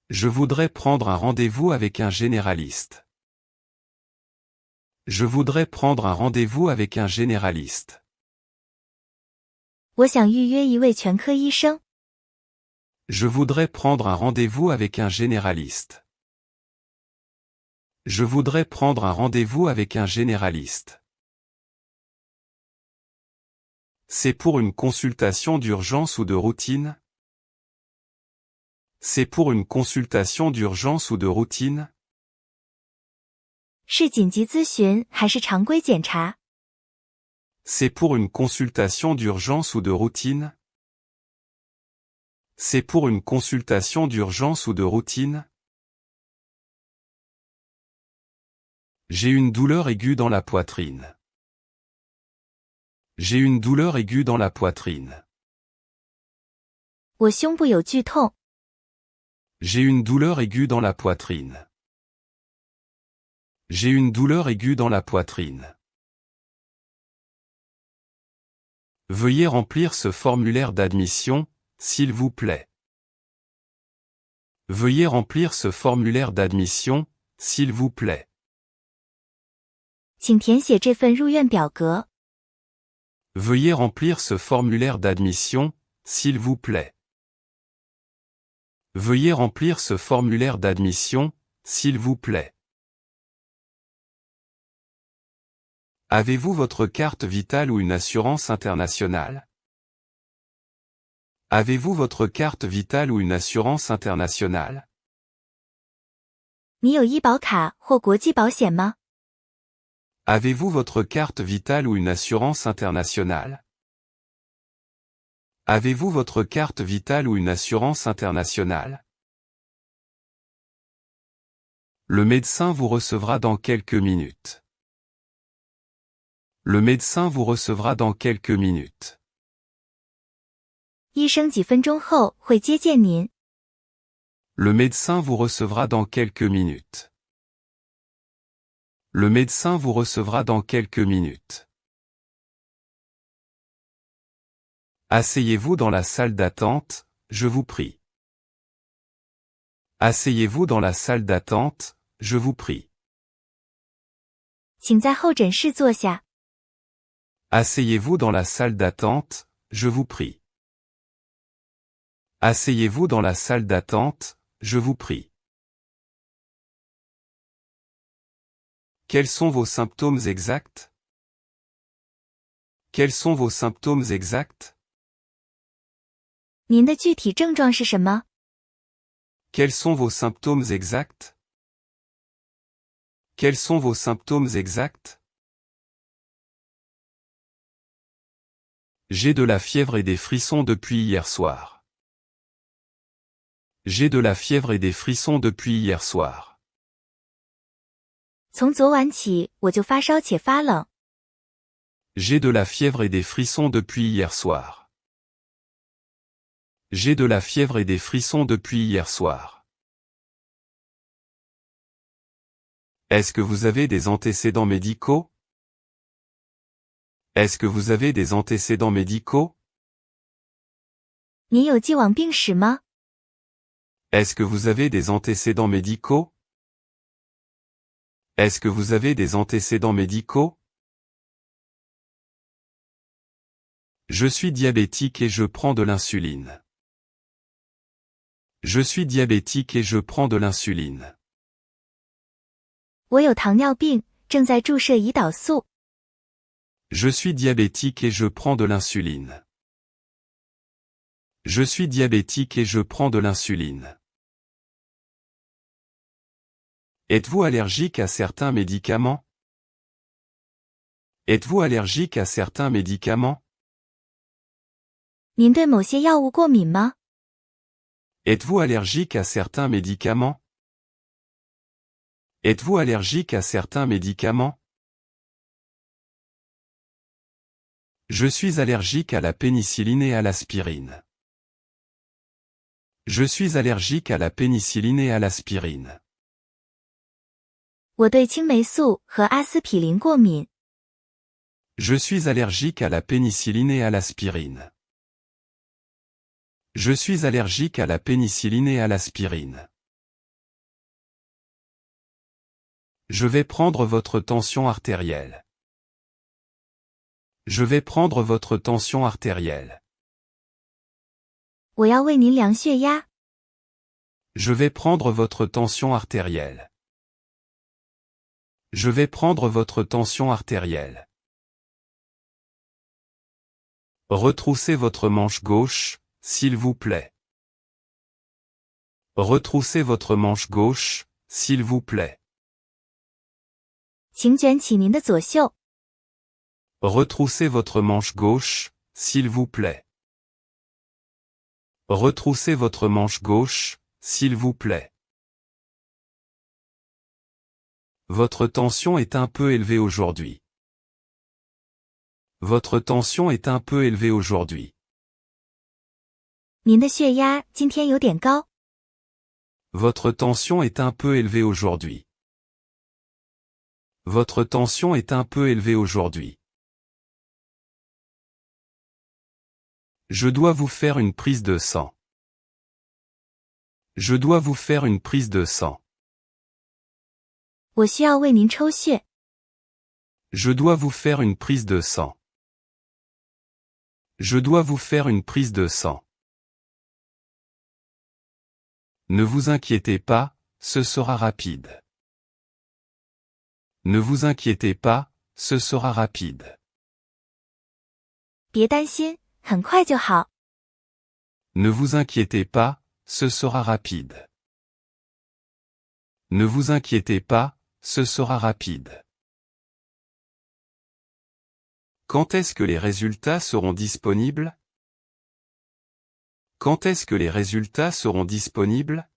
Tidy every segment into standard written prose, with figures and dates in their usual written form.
Je voudrais prendre un rendez-vous avec un généraliste. Je voudrais prendre un rendez-vous avec un généraliste. 我想预约一位全科医生。Je voudrais prendre un rendez-vous avec un généraliste. Je voudrais prendre un rendez-vous avec un généraliste. C'est pour une consultation d'urgence ou de routine? C'est pour une consultation d'urgence ou de routine? 是紧急咨询还是常规检查？ C'est pour une consultation d'urgence ou de routine? C'est pour une consultation d'urgence ou de routine? J'ai une douleur aiguë dans la poitrine. J'ai une douleur aiguë dans la poitrine. 我胸部有剧痛。 J'ai une douleur aiguë dans la poitrine. J'ai une douleur aiguë dans la poitrine. Veuillez remplir ce formulaire d'admission, s'il vous plaît. Veuillez remplir ce formulaire d'admission, s'il vous plaît. 请填写这份入院表格。 Veuillez remplir ce formulaire d'admission, s'il vous plaît. Veuillez remplir ce formulaire d'admission, s'il vous plaît. Avez-vous votre carte vitale ou une assurance internationale? Avez-vous votre carte vitale ou une assurance internationale? 你有医保卡或国际保险吗？ Avez-vous votre carte vitale ou une assurance internationale? Avez-vous votre carte vitale ou une assurance internationale? Le médecin vous recevra dans quelques minutes. Le médecin vous recevra dans quelques minutes. 医生几分钟后会接见您。 Le médecin vous recevra dans quelques minutes. Le médecin vous recevra dans quelques minutes. Asseyez-vous dans la salle d'attente, je vous prie. Asseyez-vous dans la salle d'attente, je vous prie. 请在候诊室坐下。 Asseyez-vous dans la salle d'attente, je vous prie. Asseyez-vous dans la salle d'attente, je vous prie. Quels sont vos symptômes exacts? Quels sont vos symptômes exacts? 您的具体症状是什么？ Quels sont vos symptômes exacts? Quels sont vos symptômes exacts? J'ai de la fièvre et des frissons depuis hier soir. J'ai de la fièvre et des frissons depuis hier soir. 从昨晚起我就发烧且发冷。 J'ai de la fièvre et des frissons depuis hier soir. J'ai de la fièvre et des frissons depuis hier soir. Est-ce que vous avez des antécédents médicaux? Est-ce que vous avez des antécédents médicaux? 您有既往病史吗？ Est-ce que vous avez des antécédents médicaux? Est-ce que vous avez des antécédents médicaux? Je suis diabétique et je prends de l'insuline. Je suis diabétique et je prends de l'insuline. 我有糖尿病，正在注射胰岛素。 Je suis diabétique et je prends de l'insuline. Je suis diabétique et je prends de l'insuline. Êtes-vous allergique à certains médicaments? Êtes-vous allergique à certains médicaments? 您对某些药物过敏吗？ Êtes-vous allergique à certains médicaments? Êtes-vous allergique à certains médicaments? Je suis allergique à la pénicilline et à l'aspirine. Je suis allergique à la pénicilline et à l'aspirine. 我对青霉素和阿司匹林过敏。 Je suis allergique à la pénicilline et à l'aspirine. Je suis allergique à la pénicilline et à l'aspirine. Je vais prendre votre tension artérielle. Je vais prendre votre tension artérielle. 我要为您量血压。Je vais prendre votre tension artérielle. Je vais prendre votre tension artérielle. Retroussez votre manche gauche, s'il vous plaît. Retroussez votre manche gauche, s'il vous plaît. 请卷起您的左袖。Retroussez votre manche gauche, s'il vous plaît. Retroussez votre manche gauche, s'il vous plaît. Votre tension est un peu élevée aujourd'hui. Votre tension est un peu élevée aujourd'hui. 您的血压今天有点高。Votre tension est un peu élevée aujourd'hui. Votre tension est un peu élevée aujourd'hui. Je dois vous faire une prise de sang. Je dois vous faire une prise de sang. 我需要为您抽血。Je dois vous faire une prise de sang. Je dois vous faire une prise de sang. Ne vous inquiétez pas, ce sera rapide. Ne vous inquiétez pas, ce sera rapide. 别担心，很快就好。Ne vous inquiétez pas, ce sera rapide. Ne vous inquiétez pas, ce sera rapide. Quand est-ce que les résultats seront disponibles? Quand est-ce que les résultats seront disponibles?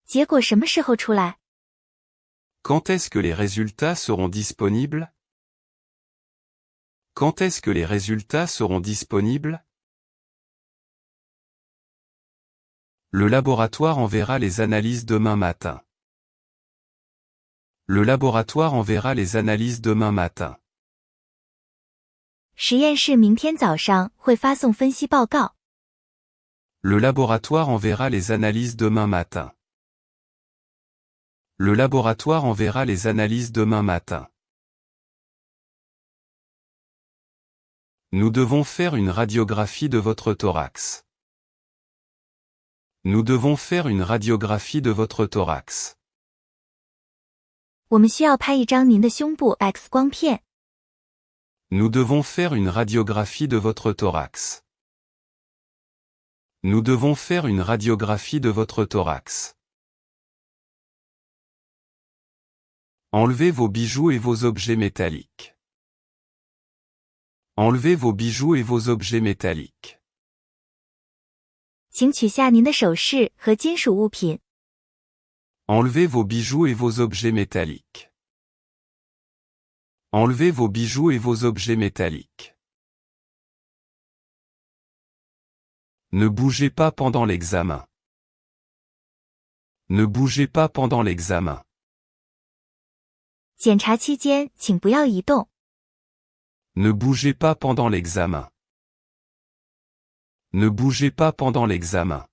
结果什么时候出来？ Quand est-ce que les résultats seront disponibles? Quand est-ce que les résultats seront disponibles? Le laboratoire enverra les analyses demain matin. Le laboratoire enverra les analyses demain matin. 实验室明天早上会发送分析报告。Le laboratoire enverra les analyses demain matin. Le laboratoire enverra les analyses demain matin. Nous devons faire une radiographie de votre thorax. Nous devons faire une radiographie de votre thorax. 我们需要拍一张您的胸部 X 光片。Nous devons faire une radiographie de votre thorax. Nous devons faire une radiographie de votre thorax. Enlevez vos bijoux et vos objets métalliques. Enlevez vos bijoux et vos objets métalliques. 请取下您的首饰和金属物品。Enlevez vos bijoux et vos objets métalliques. Enlevez vos bijoux et vos objets métalliques. Ne bougez pas pendant l'examen. Ne bougez pas pendant l'examen. 检查期间，请不要移动。Ne bougez pas pendant l'examen. Ne bougez pas pendant l'examen.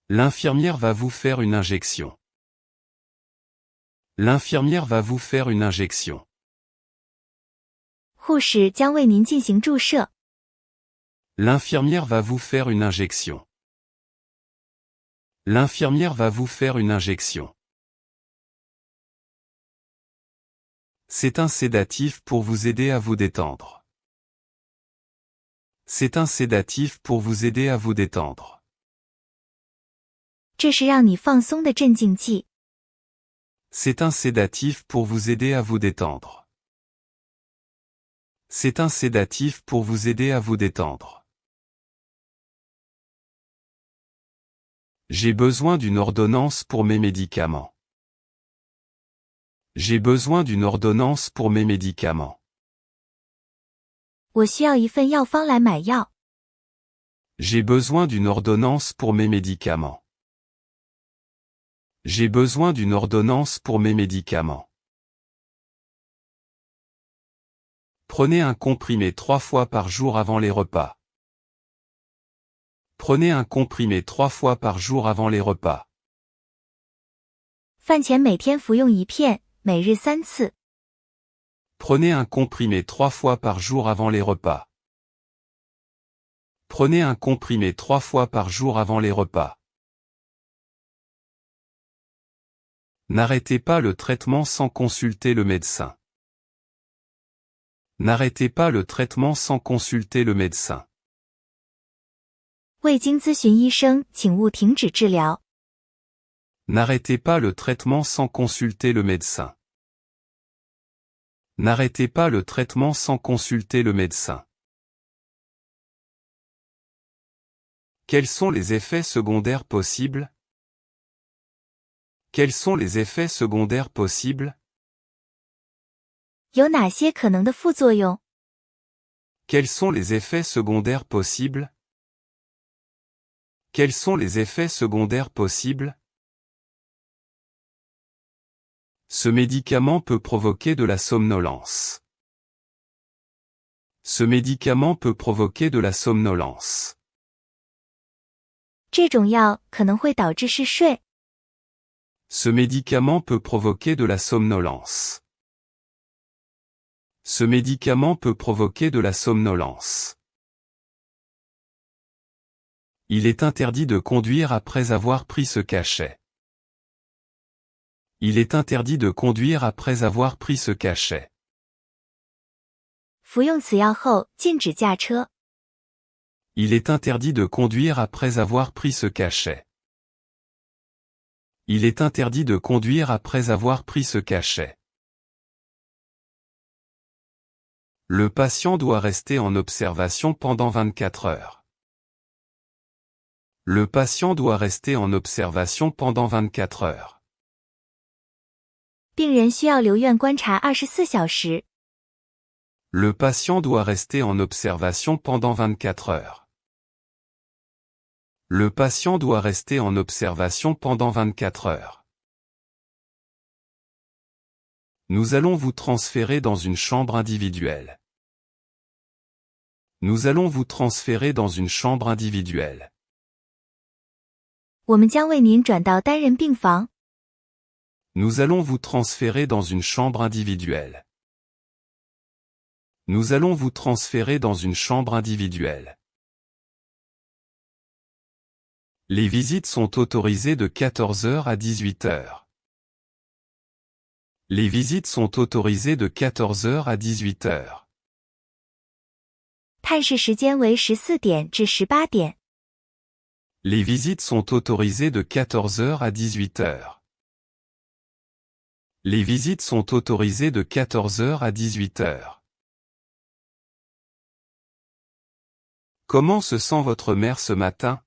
L'infirmière va vous faire une injection. L'infirmière va vous faire une injection. 护士将为您进行注射。L'infirmière va vous faire une injection. L'infirmière va vous faire une injection. C'est un sédatif pour vous aider à vous détendre. C'est un sédatif pour vous aider à vous détendre. 这是让你放松的镇静剂。C'est un sédatif pour vous aider à vous détendre. C'est un sédatif pour vous aider à vous détendre. J'ai besoin d'une ordonnance pour mes médicaments. J'ai besoin d'une ordonnance pour mes médicaments. 我需要一份药方来买药。J'ai besoin d'une ordonnance pour mes médicaments. J'ai besoin d'une ordonnance pour mes médicaments. Prenez un comprimé 3 fois par jour avant les repas. Prenez un comprimé 3 fois par jour avant les repas. 饭前每天服用1片，每日3次。Prenez un comprimé 3 fois par jour avant les repas. Prenez un comprimé 3 fois par jour avant les repas. N'arrêtez pas le traitement sans consulter le médecin. N'arrêtez pas le traitement sans consulter le médecin. 未经咨询医生，请勿停止治疗。N'arrêtez pas le traitement sans consulter le médecin. N'arrêtez pas le traitement sans consulter le médecin. Quels sont les effets secondaires possibles? Quels sont les effets secondaires possibles? 有哪些可能的副作用？ Quels sont les effets secondaires possibles? Quels sont les effets secondaires possibles? Ce médicament peut provoquer de la somnolence. Ce médicament peut provoquer de la somnolence. 这种药可能会导致嗜睡。Ce médicament peut provoquer de la somnolence. Ce médicament peut provoquer de la somnolence. Il est interdit de conduire après avoir pris ce cachet. Il est interdit de conduire après avoir pris ce cachet. 服用此药后，禁止驾车。Il est interdit de conduire après avoir pris ce cachet. Il est interdit de conduire après avoir pris ce cachet. Le patient doit rester en observation pendant 24 heures. Le patient doit rester en observation pendant 24 heures. 病人需要留院观察24小时。Le patient doit rester en observation pendant 24 heures. Le patient doit rester en observation pendant 24 heures. Nous allons vous transférer dans une chambre individuelle. Nous allons vous transférer dans une chambre individuelle. 我们将为您转到单人病房。Nous allons vous transférer dans une chambre individuelle. Nous allons vous transférer dans une chambre individuelle. Les visites sont autorisées de 14 h à 18 h. Les visites sont autorisées de 14 h à 18 h. 探视时间为14点至18点。Les visites sont autorisées de 14 h à 18 h. Les visites sont autorisées de 14 h à 18 h. Comment se sent votre mère ce matin?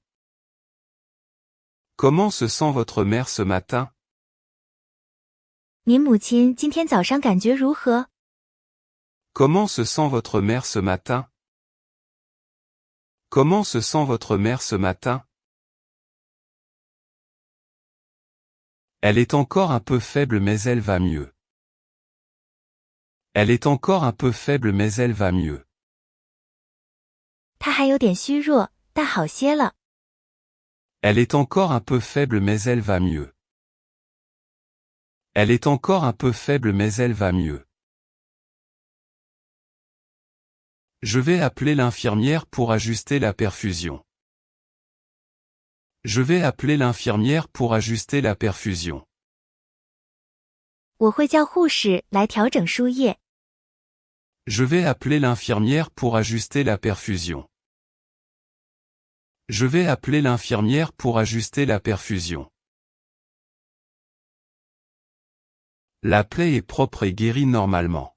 Comment se sent votre mère ce matin? 您母亲今天早上感觉如何？ Comment se sent votre mère ce matin? Comment se sent votre mère ce matin? Elle est encore un peu faible mais elle va mieux. Elle est encore un peu faible mais elle va mieux. 她还有点虚弱，但好些了。Elle est encore un peu faible mais elle va mieux. Elle est encore un peu faible mais elle va mieux. Je vais appeler l'infirmière pour ajuster la perfusion. Je vais appeler l'infirmière pour ajuster la perfusion. 我会叫护士来调整输液。Je vais appeler l'infirmière pour ajuster la perfusion. Je vais appeler l'infirmière pour ajuster la perfusion. La plaie est propre et guérit normalement.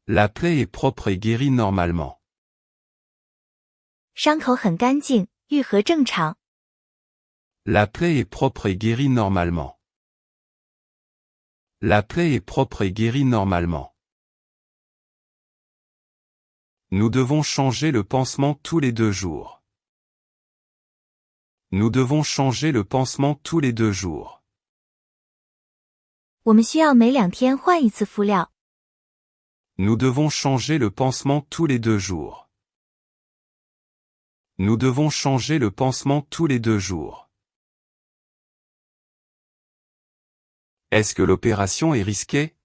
La plaie est propre et guérit normalement. 伤口很干净，愈合正常。 La plaie est propre et guérit normalement. La plaie est propre et guérit normalement. Nous devons changer le pansement tous les 2 jours. Nous devons changer le pansement tous les 2 jours. 我们需要每2天换一次敷料。 Nous devons changer le pansement tous les 2 jours. Nous devons changer le pansement tous les 2 jours. Est-ce que l'opération est risquée?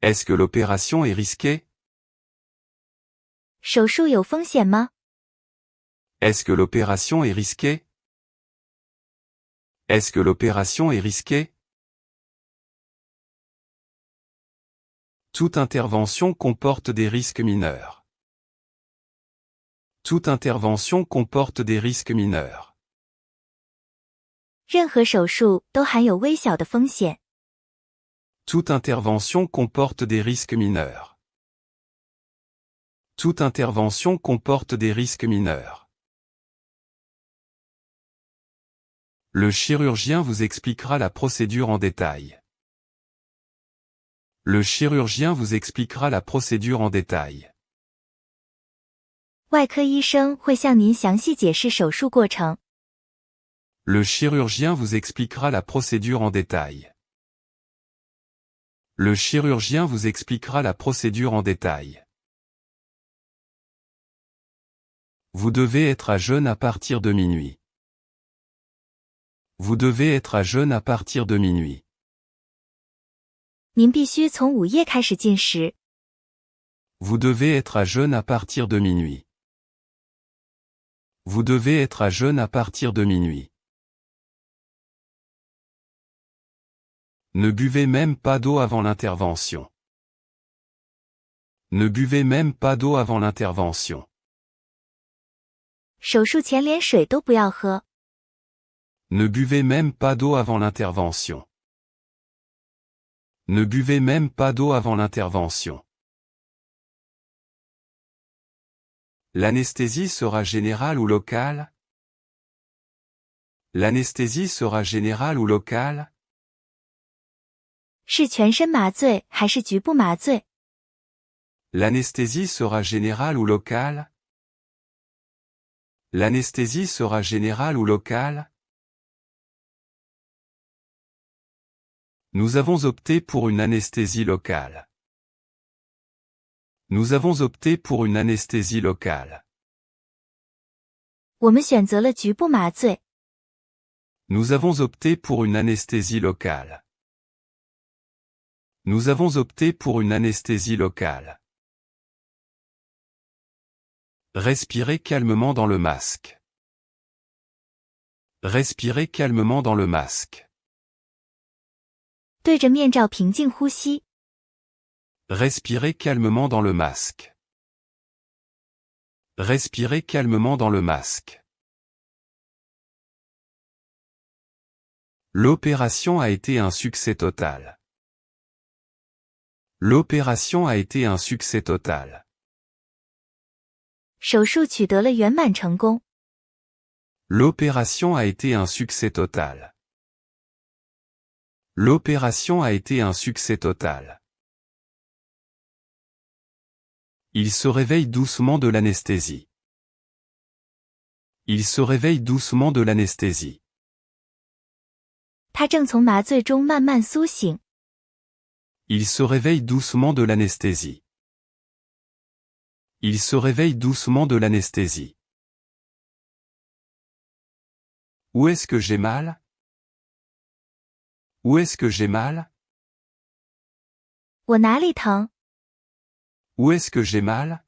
Est-ce que l'opération est risquée? 手术有风险吗？ Est-ce que l'opération est risquée? Est-ce que l'opération est risquée? Toute intervention comporte des risques mineurs. Toute intervention comporte des risques mineurs. 任何手术都含有微小的风险。 Toute intervention comporte des risques mineurs. Toute intervention comporte des risques mineurs. Le chirurgien vous expliquera la procédure en détail. Le chirurgien vous expliquera la procédure en détail. 外科医生会向您详细解释手术过程。 Le chirurgien vous expliquera la procédure en détail. Le chirurgien vous expliquera la procédure en détail. Vous devez être à jeûne à partir de minuit. Vous devez être à jeûne à partir de minuit. 您必须从午夜开始进食。 Vous devez être à jeûne à partir de minuit. Vous devez être à jeûne à partir de minuit. Ne buvez même pas d'eau avant l'intervention. Ne buvez même pas d'eau avant l'intervention. 手术前连水都不要喝。 Ne buvez même pas d'eau avant l'intervention. Ne buvez même pas d'eau avant l'intervention. L'anesthésie sera générale ou locale? L'anesthésie sera générale ou locale? 是全身麻醉还是局部麻醉？ L'anesthésie sera générale ou locale? L'anesthésie sera générale ou locale? Nous avons opté pour une anesthésie locale. Nous avons opté pour une anesthésie locale. 我们选择了局部麻醉。 Nous avons opté pour une anesthésie locale. Nous avons opté pour une anesthésie locale. Respirez calmement dans le masque. Respirez calmement dans le masque. 对着面罩平静呼吸。 Respirez calmement dans le masque. Respirez calmement dans le masque. L'opération a été un succès total. L'opération a été un succès total. 手术取得了圆满成功。 L'opération a été un succès total. L'opération a été un succès total. Il se réveille doucement de l'anesthésie. Il se réveille doucement de l'anesthésie. 他正从麻醉中慢慢苏醒。 Il se réveille doucement de l'anesthésie. Il se réveille doucement de l'anesthésie. Où est-ce que j'ai mal? Où est-ce que j'ai mal? 我哪里疼？ Où est-ce que j'ai mal?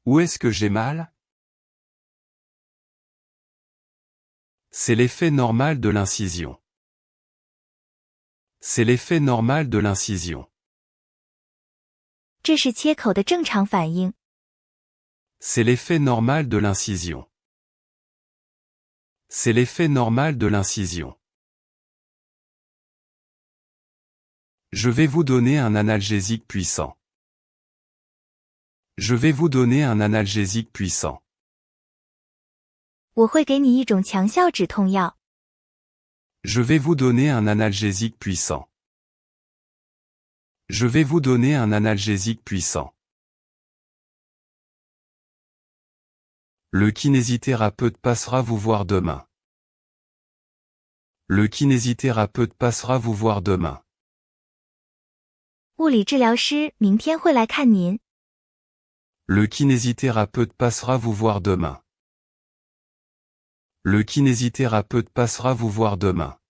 Où est-ce que j'ai mal? C'est l'effet normal de l'incision. C'est l'effet normal de l'incision. 这是切口的正常反应。 C'est l'effet normal de l'incision. C'est l'effet normal de l'incision. Je vais vous donner un analgésique puissant. Je vais vous donner un analgésique puissant. 我会给你一种强效止痛药。 Je vais vous donner un analgésique puissant. Je vais vous donner un analgésique puissant. Le kinésithérapeute passera vous voir demain. Le kinésithérapeute passera vous voir demain. 物理治疗师明天会来看您。 Le kinésithérapeute passera vous voir demain. Le kinésithérapeute passera vous voir demain.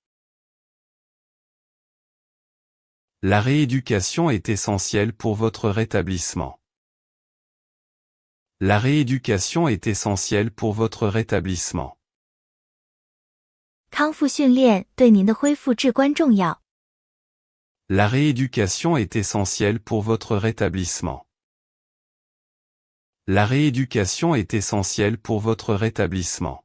La rééducation est essentielle pour votre rétablissement. La rééducation est essentielle pour votre rétablissement. 康复训练对您的恢复至关重要。La rééducation est essentielle pour votre rétablissement. La rééducation est essentielle pour votre rétablissement.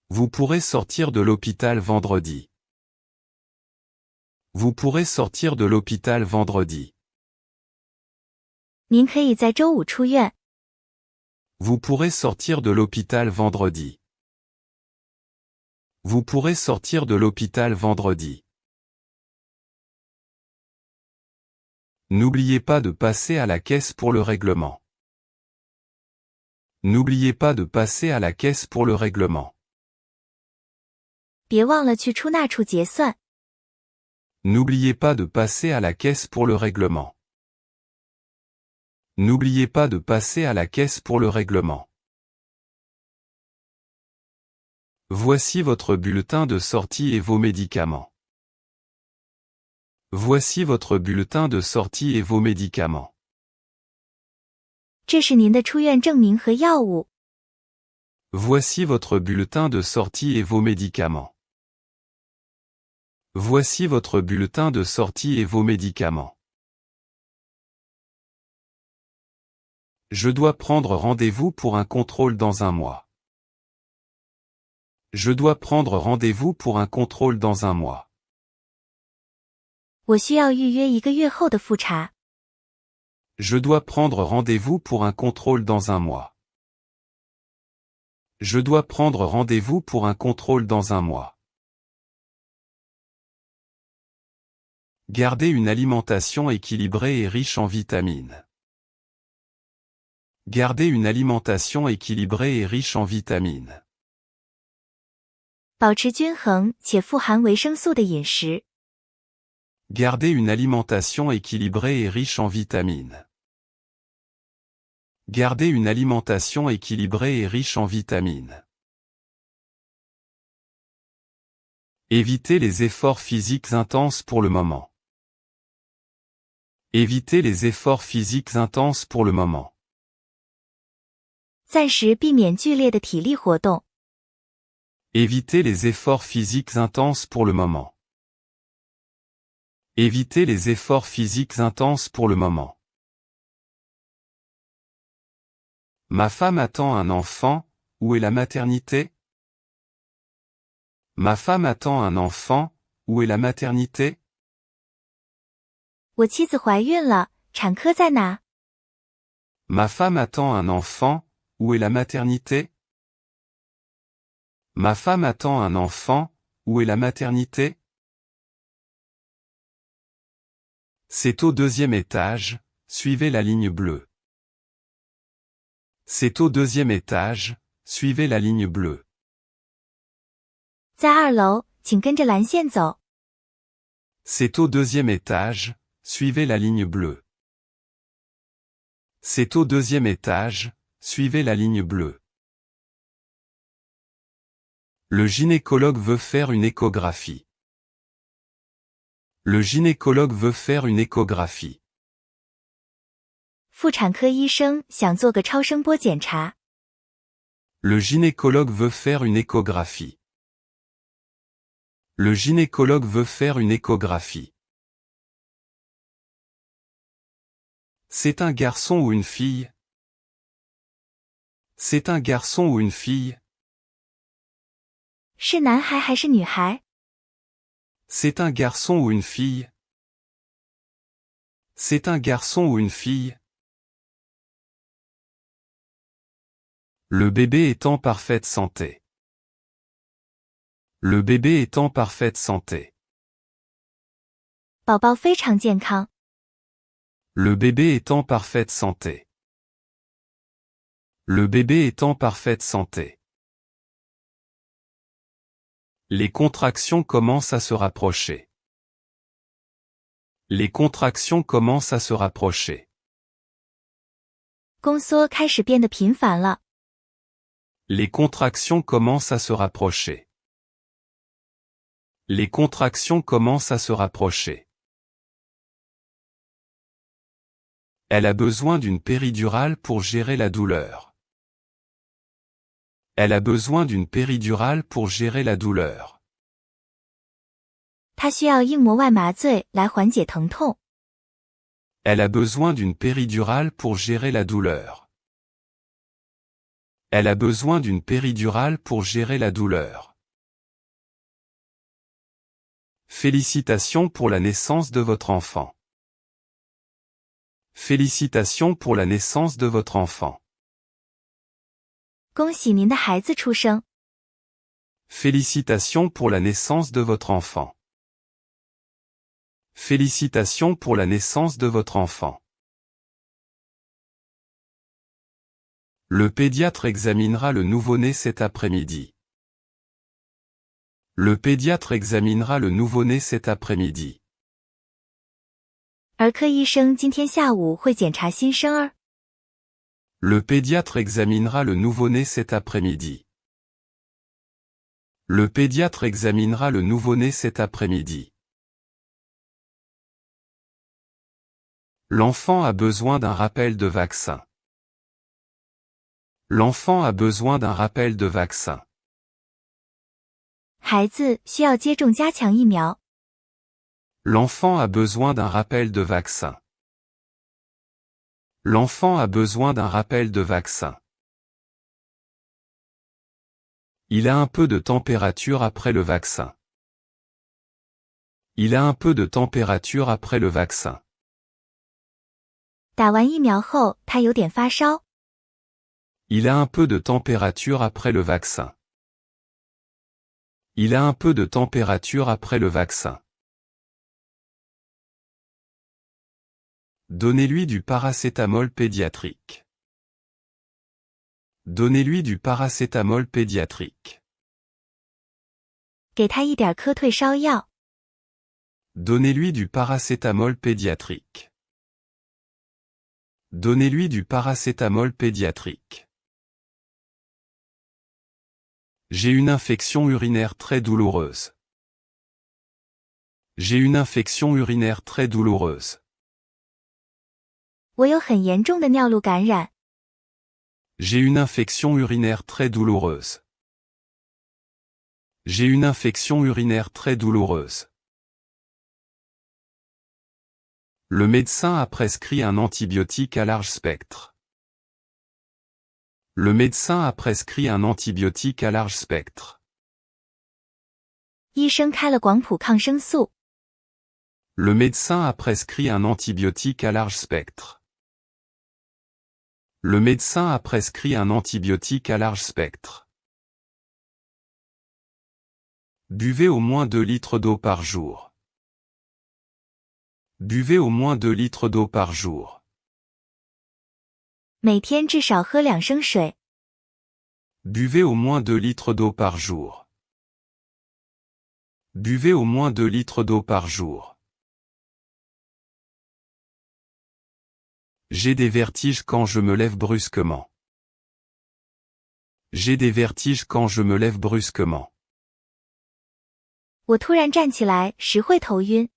Vous pourrez sortir de l'hôpital vendredi. Vous pourrez sortir de l'hôpital vendredi. 您可以在周五出院。Vous pourrez sortir de l'hôpital vendredi. Vous pourrez sortir de l'hôpital vendredi. N'oubliez pas de passer à la caisse pour le règlement. N'oubliez pas de passer à la caisse pour le règlement. 别忘了去出纳处结算。N'oubliez pas de passer à la caisse pour le règlement. N'oubliez pas de passer à la caisse pour le règlement. Voici votre bulletin de sortie et vos médicaments. Voici votre bulletin de sortie et vos médicaments. 这是您的出院证明和药物。Voici votre bulletin de sortie et vos médicaments. Voici votre bulletin de sortie et vos médicaments. Je dois prendre rendez-vous pour un contrôle dans un mois. Je dois prendre rendez-vous pour un contrôle dans un mois. 我需要预约1个月后的复查。Je dois prendre rendez-vous pour un contrôle dans un mois. Je dois prendre rendez-vous pour un contrôle dans un mois. Gardez une alimentation équilibrée et riche en vitamines. Gardez une alimentation équilibrée et riche en vitamines. 保持均衡且富含维生素的饮食。Gardez une alimentation équilibrée et riche en vitamines. Gardez une alimentation équilibrée et riche en vitamines. Évitez les efforts physiques intenses pour le moment. Évitez les efforts physiques intenses pour le moment. 暂时避免剧烈的体力活动。Évitez les efforts physiques intenses pour le moment. Évitez les efforts physiques intenses pour le moment. Ma femme attend un enfant, où est la maternité? Ma femme attend un enfant, où est la maternité? 我妻子怀孕了，产科在哪？ Ma femme attend un enfant, où est la maternité? Ma femme attend un enfant, où est la maternité? C'est au 2e étage, suivez la ligne bleue. C'est au 2e étage, suivez la ligne bleue. 在2楼，请跟着蓝线走。 C'est au 2e étage, suivez la ligne bleue. C'est au 2e étage, suivez la ligne bleue. Le gynécologue veut faire une échographie. Le gynécologue veut faire une échographie. 妇产科医生想做个超声波检查。 Le gynécologue veut faire une échographie. Le gynécologue veut faire une échographie. C'est un garçon ou une fille? C'est un garçon ou une fille? 是男孩还是女孩？ C'est un garçon ou une fille? C'est un garçon ou une fille? Le bébé est en parfaite santé. Le bébé est en parfaite santé. 宝宝非常健康。 Le bébé est en parfaite santé. Le bébé est en parfaite santé. Les contractions commencent à se rapprocher. Les contractions commencent à se rapprocher. 宫缩开始变得频繁了。 Les contractions commencent à se rapprocher. Les contractions commencent à se rapprocher. Elle a besoin d'une péridurale pour gérer la douleur. Elle a besoin d'une péridurale pour gérer la douleur. 她需要硬膜外麻醉来缓解疼痛。Elle a besoin d'une péridurale pour gérer la douleur. Elle a besoin d'une péridurale pour gérer la douleur. Félicitations pour la naissance de votre enfant. Félicitations pour la naissance de votre enfant. 恭喜您的孩子出生。Félicitations pour la naissance de votre enfant. Félicitations pour la naissance de votre enfant. Le pédiatre examinera le nouveau-né cet après-midi. Le pédiatre examinera le nouveau-né cet après-midi. 儿科医生今天下午会检查新生儿。Le pédiatre examinera le nouveau-né cet après-midi. Le pédiatre examinera le nouveau-né cet après-midi. L'enfant a besoin d'un rappel de vaccin. L'enfant a besoin d'un rappel de vaccin. 孩子需要接种加强疫苗。L'enfant a besoin d'un rappel de vaccin. L'enfant a besoin d'un rappel de vaccin. Il a un peu de température après le vaccin. Il a un peu de température après le vaccin. 打完疫苗后，他有点发烧。Il a un peu de température après le vaccin. Il a un peu de température après le vaccin. Donnez-lui du paracétamol pédiatrique. Donnez-lui du paracétamol pédiatrique. 给他一点科退烧药。Donnez-lui du paracétamol pédiatrique. Donnez-lui du paracétamol pédiatrique. J'ai une infection urinaire très douloureuse. J'ai une infection urinaire très douloureuse. 我有很严重的尿路感染。J'ai une infection urinaire très douloureuse. J'ai une infection urinaire très douloureuse. Le médecin a prescrit un antibiotique à large spectre. Le médecin a prescrit un antibiotique à large spectre. 医生开了广谱抗生素。Le médecin a prescrit un antibiotique à large spectre. Le médecin a prescrit un antibiotique à large spectre. Buvez au moins 2 litres d'eau par jour. Buvez au moins 2 litres d'eau par jour. 每天至少喝2升水。Buvez au moins 2 litres d'eau par jour. Buvez au moins 2 litres d'eau par jour. J'ai des vertiges quand je me lève brusquement. J'ai des vertiges quand je me lève brusquement. 我突然站起来时会头晕。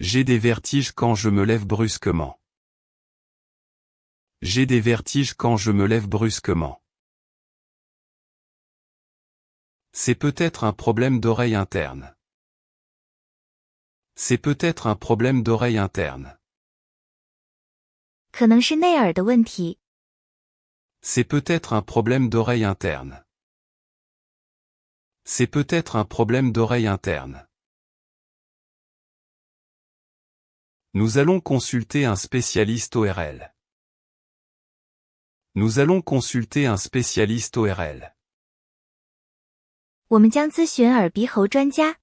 J'ai des vertiges quand je me lève brusquement. J'ai des vertiges quand je me lève brusquement. C'est peut-être un problème d'oreille interne. C'est peut-être un problème d'oreille interne. 可能是内耳的问题。C'est peut-être un problème d'oreille interne. C'est peut-être un problème d'oreille interne. Nous allons consulter un spécialiste ORL. Nous allons consulter un spécialiste ORL. 我们将咨询耳鼻喉专家。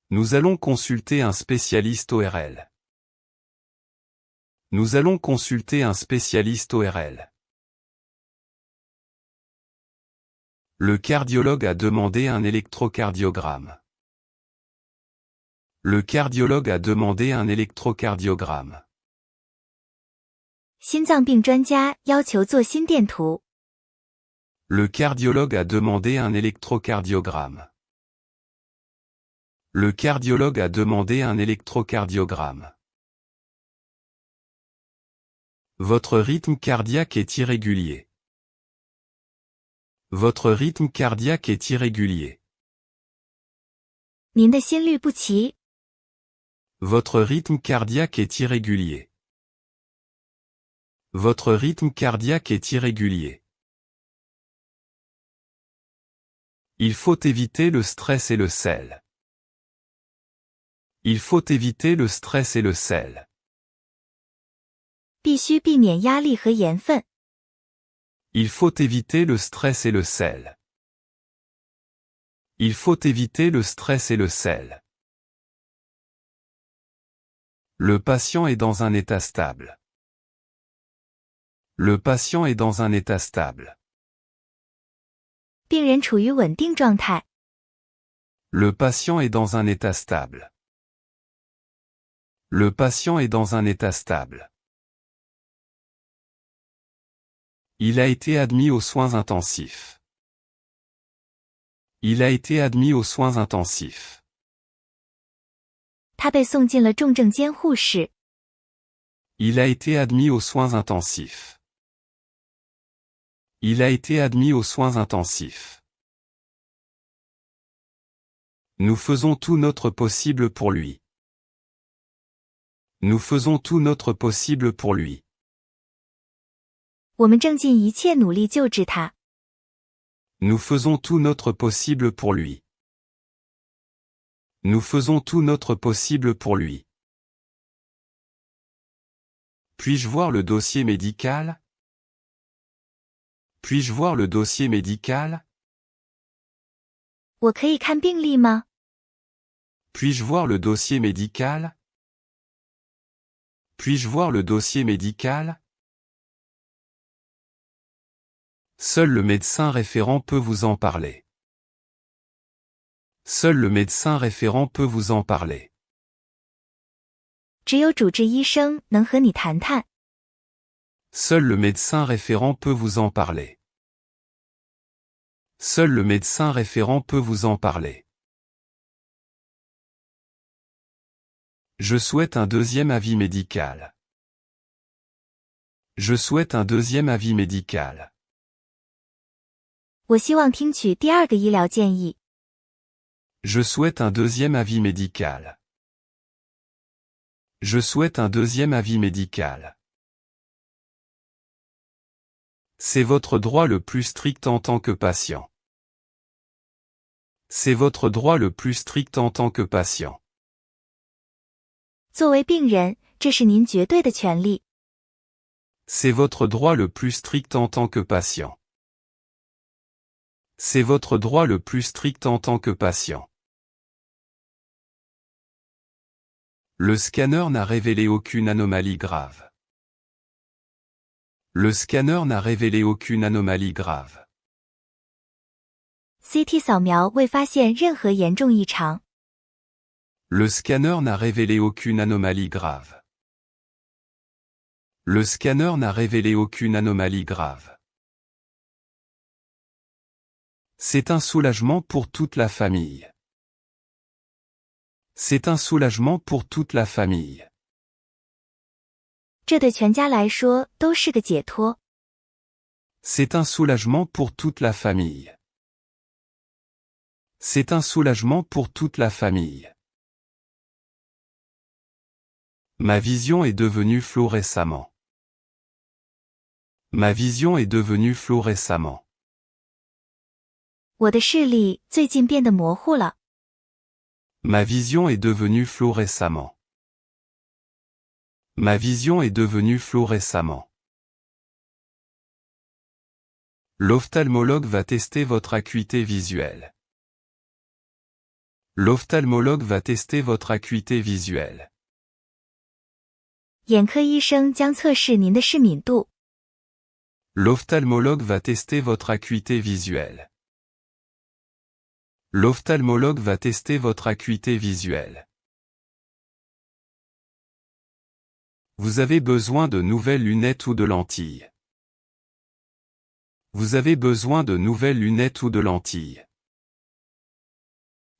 Nous allons consulter un spécialiste ORL. Nous allons consulter un spécialiste ORL. Le cardiologue a demandé un électrocardiogramme. Le cardiologue a demandé un électrocardiogramme. 心脏病专家要求做心电图。Le cardiologue a demandé un électrocardiogramme. Le cardiologue a demandé un électrocardiogramme. Votre rythme cardiaque est irrégulier. Votre rythme cardiaque est irrégulier. 您的心律不齐。 Votre rythme cardiaque est irrégulier. Votre rythme cardiaque est irrégulier. Il faut éviter le stress et le sel. Il faut éviter le stress et le sel. 必须避免压力和盐分。 Il faut éviter le stress et le sel. Il faut éviter le stress et le sel. Le patient est dans un état stable. Le patient est dans un état stable. 病人处于稳定状态。 Le patient est dans un état stable. Le patient est dans un état stable. Il a été admis aux soins intensifs. Il a été admis aux soins intensifs. 他被送进了重症监护室。 Il a été admis aux soins intensifs. Il a été admis aux soins intensifs. Nous faisons tout notre possible pour lui. Nous faisons tout notre possible pour lui. 我们正尽一切努力救治他。 Nous faisons tout notre possible pour lui. Nous faisons tout notre possible pour lui. Puis-je voir le dossier médical? Puis-je voir le dossier médical? 我可以看病历吗？ Puis-je voir le dossier médical? Puis-je voir le dossier médical? Seul le médecin référent peut vous en parler. Seul le médecin référent peut vous en parler. 只有主治医生能和你谈谈。 Seul le médecin référent peut vous en parler. Seul le médecin référent peut vous en parler. Je souhaite un deuxième avis médical. Je souhaite un deuxième avis médical. 我希望听取第二个医疗建议。 Je souhaite un deuxième avis médical. Je souhaite un deuxième avis médical. C'est votre droit le plus strict en tant que patient. C'est votre droit le plus strict en tant que patient. 作为病人，这是您绝对的权利。 C'est votre droit le plus strict en tant que patient. C'est votre droit le plus strict en tant que patient. Le scanner n'a révélé aucune anomalie grave. Le scanner n'a révélé aucune anomalie grave. CT 扫描未发现任何严重异常。 Le scanner n'a révélé aucune anomalie grave. Le scanner n'a révélé aucune anomalie grave. C'est un soulagement pour toute la famille. C'est un soulagement pour toute la famille. 这对全家来说都是个解脱。 C'est un soulagement pour toute la famille. C'est un soulagement pour toute la famille. Ma vision est devenue floue récemment. Ma vision est devenue floue récemment. 我的视力最近变得模糊了。 Ma vision est devenue floue récemment. Ma vision est devenue floue récemment. L'ophtalmologue va tester votre acuité visuelle. L'ophtalmologue va tester votre acuité visuelle. 眼科医生将测试您的视敏度。 L'ophtalmologue va tester votre acuité visuelle. L'ophtalmologue va tester votre acuité visuelle. Vous avez besoin de nouvelles lunettes ou de lentilles. Vous avez besoin de nouvelles lunettes ou de lentilles.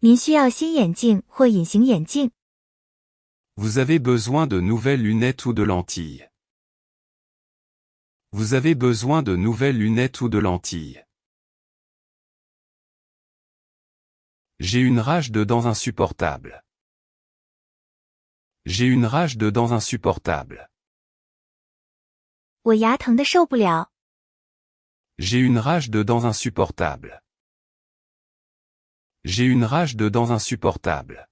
您需要新眼镜或隐形眼镜。Vous avez besoin de nouvelles lunettes ou de lentilles. Vous avez besoin de nouvelles lunettes ou de lentilles. J'ai une rage de dents insupportable. J'ai une rage de dents insupportable. 我牙疼得受不了。J'ai une rage de dents insupportable. J'ai une rage de dents insupportable.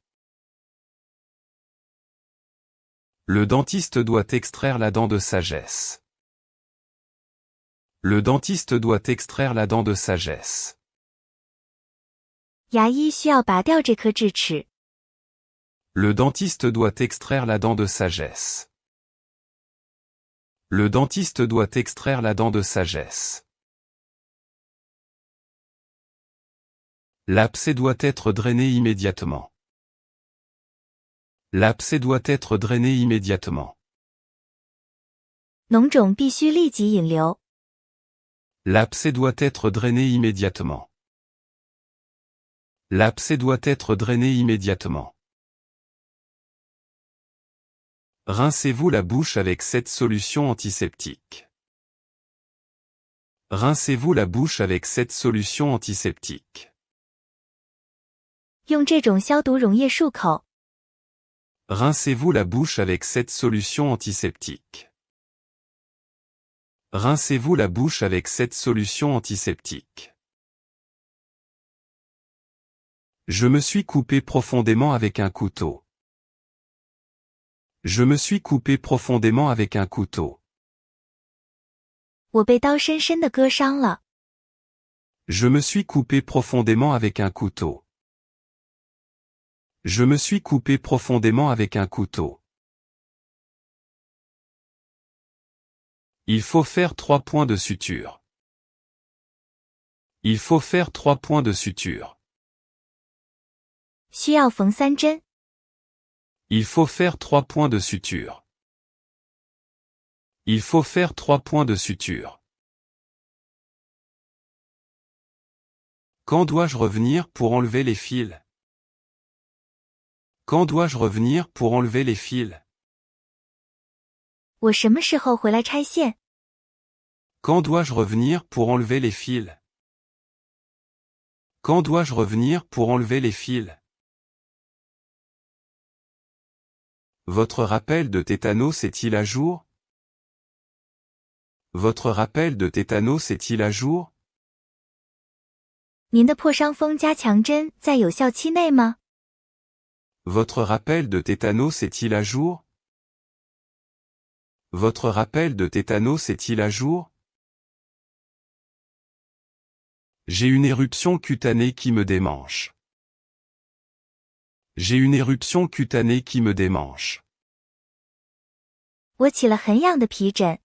Le dentiste doit extraire la dent de sagesse. Le dentiste doit extraire la dent de sagesse. 牙医需要拔掉这颗智齿。Le dentiste doit extraire la dent de sagesse. Le dentiste doit extraire la dent de sagesse. L'abcès doit être drainé immédiatement. L'abcès doit être drainé immédiatement. 脓肿必须立即引流。L'abcès doit être drainé immédiatement. L'abcès doit être drainé immédiatement. Rincez-vous la bouche avec cette solution antiseptique. Rincez-vous la bouche avec cette solution antiseptique. 用这种消毒溶液漱口。Rincez-vous la bouche avec cette solution antiseptique. Rincez-vous la bouche avec cette solution antiseptique. Je me suis coupé profondément avec un couteau. Je me suis coupé profondément avec un couteau. 我被刀深深地割伤了。Je me suis coupé profondément avec un couteau. Je me suis coupé profondément avec un couteau. Il faut faire 3 points de suture. Il faut faire 3 points de suture. 需要缝3针。Il faut faire 3 points de suture. Il faut faire 3 points de suture. Quand dois-je revenir pour enlever les fils? Quand dois-je revenir pour enlever les fils? 我什么时候回来拆线？ Quand dois-je revenir pour enlever les fils? Quand dois-je revenir pour enlever les fils? Votre rappel de tétanos est-il à jour? Votre rappel de tétanos est-il à jour? 您的破伤风加强针在有效期内吗？ Votre rappel de tétanos est-il à jour? Votre rappel de tétanos est-il à jour? J'ai une éruption cutanée qui me démange. J'ai une éruption cutanée qui me démange. 我起了很痒的皮疹。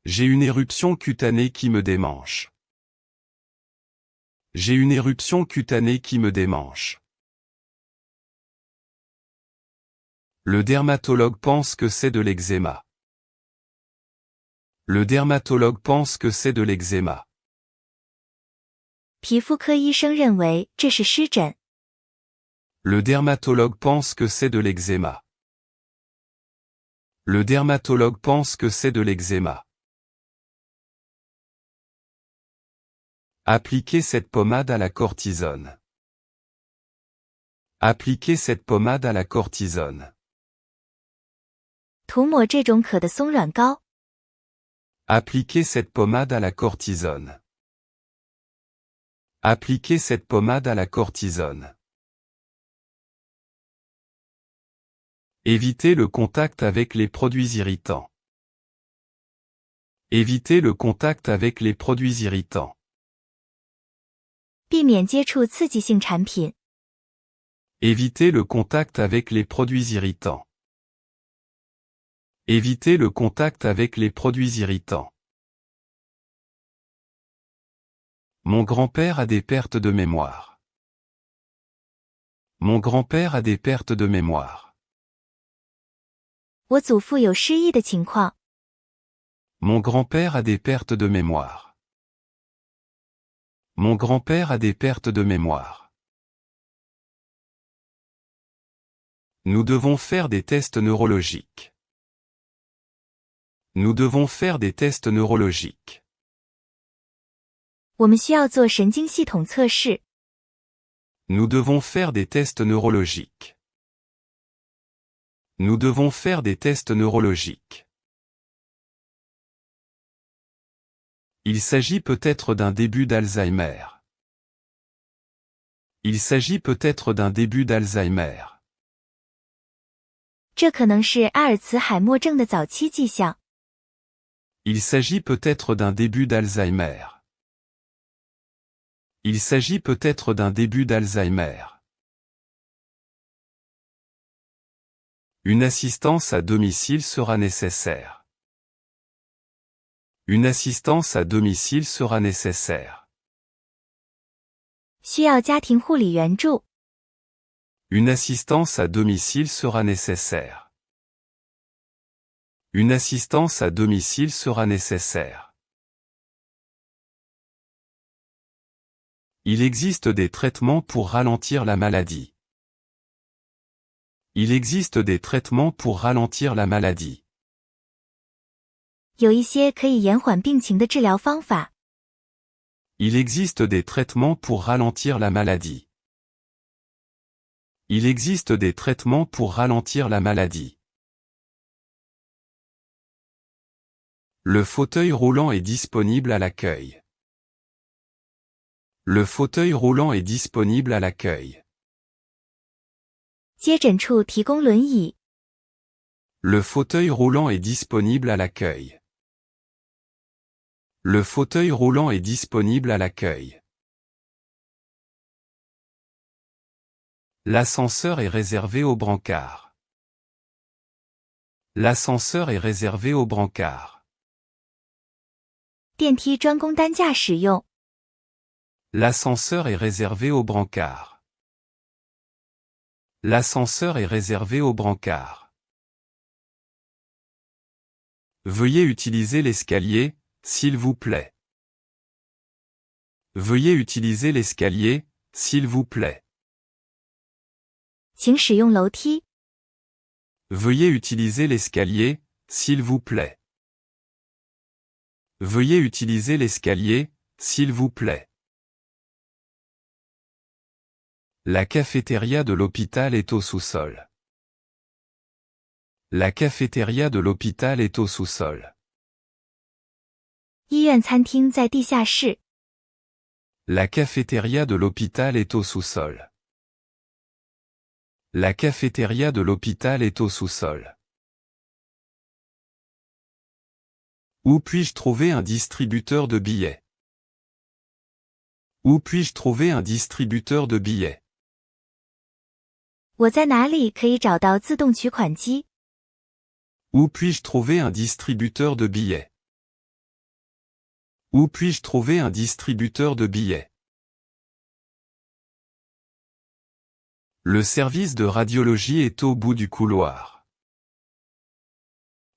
J'ai une éruption cutanée qui me démange. J'ai une éruption cutanée qui me démange. Le dermatologue pense que c'est de l'eczéma. Le dermatologue pense que c'est de l'eczéma. 皮肤科医生认为这是湿疹。 Le dermatologue pense que c'est de l'eczéma. Le dermatologue pense que c'est de l'eczéma. Appliquez cette pommade à la cortisone. Appliquez cette pommade à la cortisone. 涂抹这种可的松软膏。 Appliquez cette pommade à la cortisone. Appliquez cette pommade à la cortisone. Évitez le contact avec les produits irritants. Évitez le contact avec les produits irritants. 避免接触刺激性产品。 Évitez le contact avec les produits irritants. Évitez le contact avec les produits irritants. Mon grand-père a des pertes de mémoire. Mon grand-père a des pertes de mémoire. 我祖父有失忆的情况。 Mon grand-père a des pertes de mémoire. Mon grand-père a des pertes de mémoire. Nous devons faire des tests neurologiques. Nous devons faire des tests neurologiques. 我们需要做神经系统测试。Nous devons faire des tests neurologiques. Nous devons faire des tests neurologiques. Il s'agit peut-être d'un début d'Alzheimer. Il s'agit peut-être d'un début d'Alzheimer. 这可能是阿尔茨海默症的早期迹象。Il s'agit peut-être d'un début d'Alzheimer. Il s'agit peut-être d'un début d'Alzheimer. Une assistance à domicile sera nécessaire. Une assistance à domicile sera nécessaire. 需要家庭护理援助。Une assistance à domicile sera nécessaire. Une assistance à domicile sera nécessaire. Il existe des traitements pour ralentir la maladie. Il existe des traitements pour ralentir la maladie. 有一些可以延缓病情的治疗方法。Il existe des traitements pour ralentir la maladie. Il existe des traitements pour ralentir la maladie. Le fauteuil roulant est disponible à l'accueil. Le fauteuil roulant est disponible à l'accueil. 接诊处提供轮椅。Le fauteuil roulant est disponible à l'accueil. Le fauteuil roulant est disponible à l'accueil. L'ascenseur est réservé aux brancards. L'ascenseur est réservé aux brancards. 电梯专供担架使用。L'ascenseur est réservé aux brancards. L'ascenseur est réservé aux brancards. Veuillez utiliser l'escalier, s'il vous plaît. Veuillez utiliser l'escalier, s'il vous plaît. 请使用楼梯。Veuillez utiliser l'escalier, s'il vous plaît. Veuillez utiliser l'escalier, s'il vous plaît. La cafétéria de l'hôpital est au sous-sol. La cafétéria de l'hôpital est au sous-sol. 医院餐厅在地下室。La cafétéria de l'hôpital est au sous-sol. La cafétéria de l'hôpital est au sous-sol. Où puis-je trouver un distributeur de billets? Où puis-je trouver un distributeur de billets? 我在哪里可以找到自动取款机？ Où puis-je trouver un distributeur de billets? Où puis-je trouver un distributeur de billets? Le service de radiologie est au bout du couloir.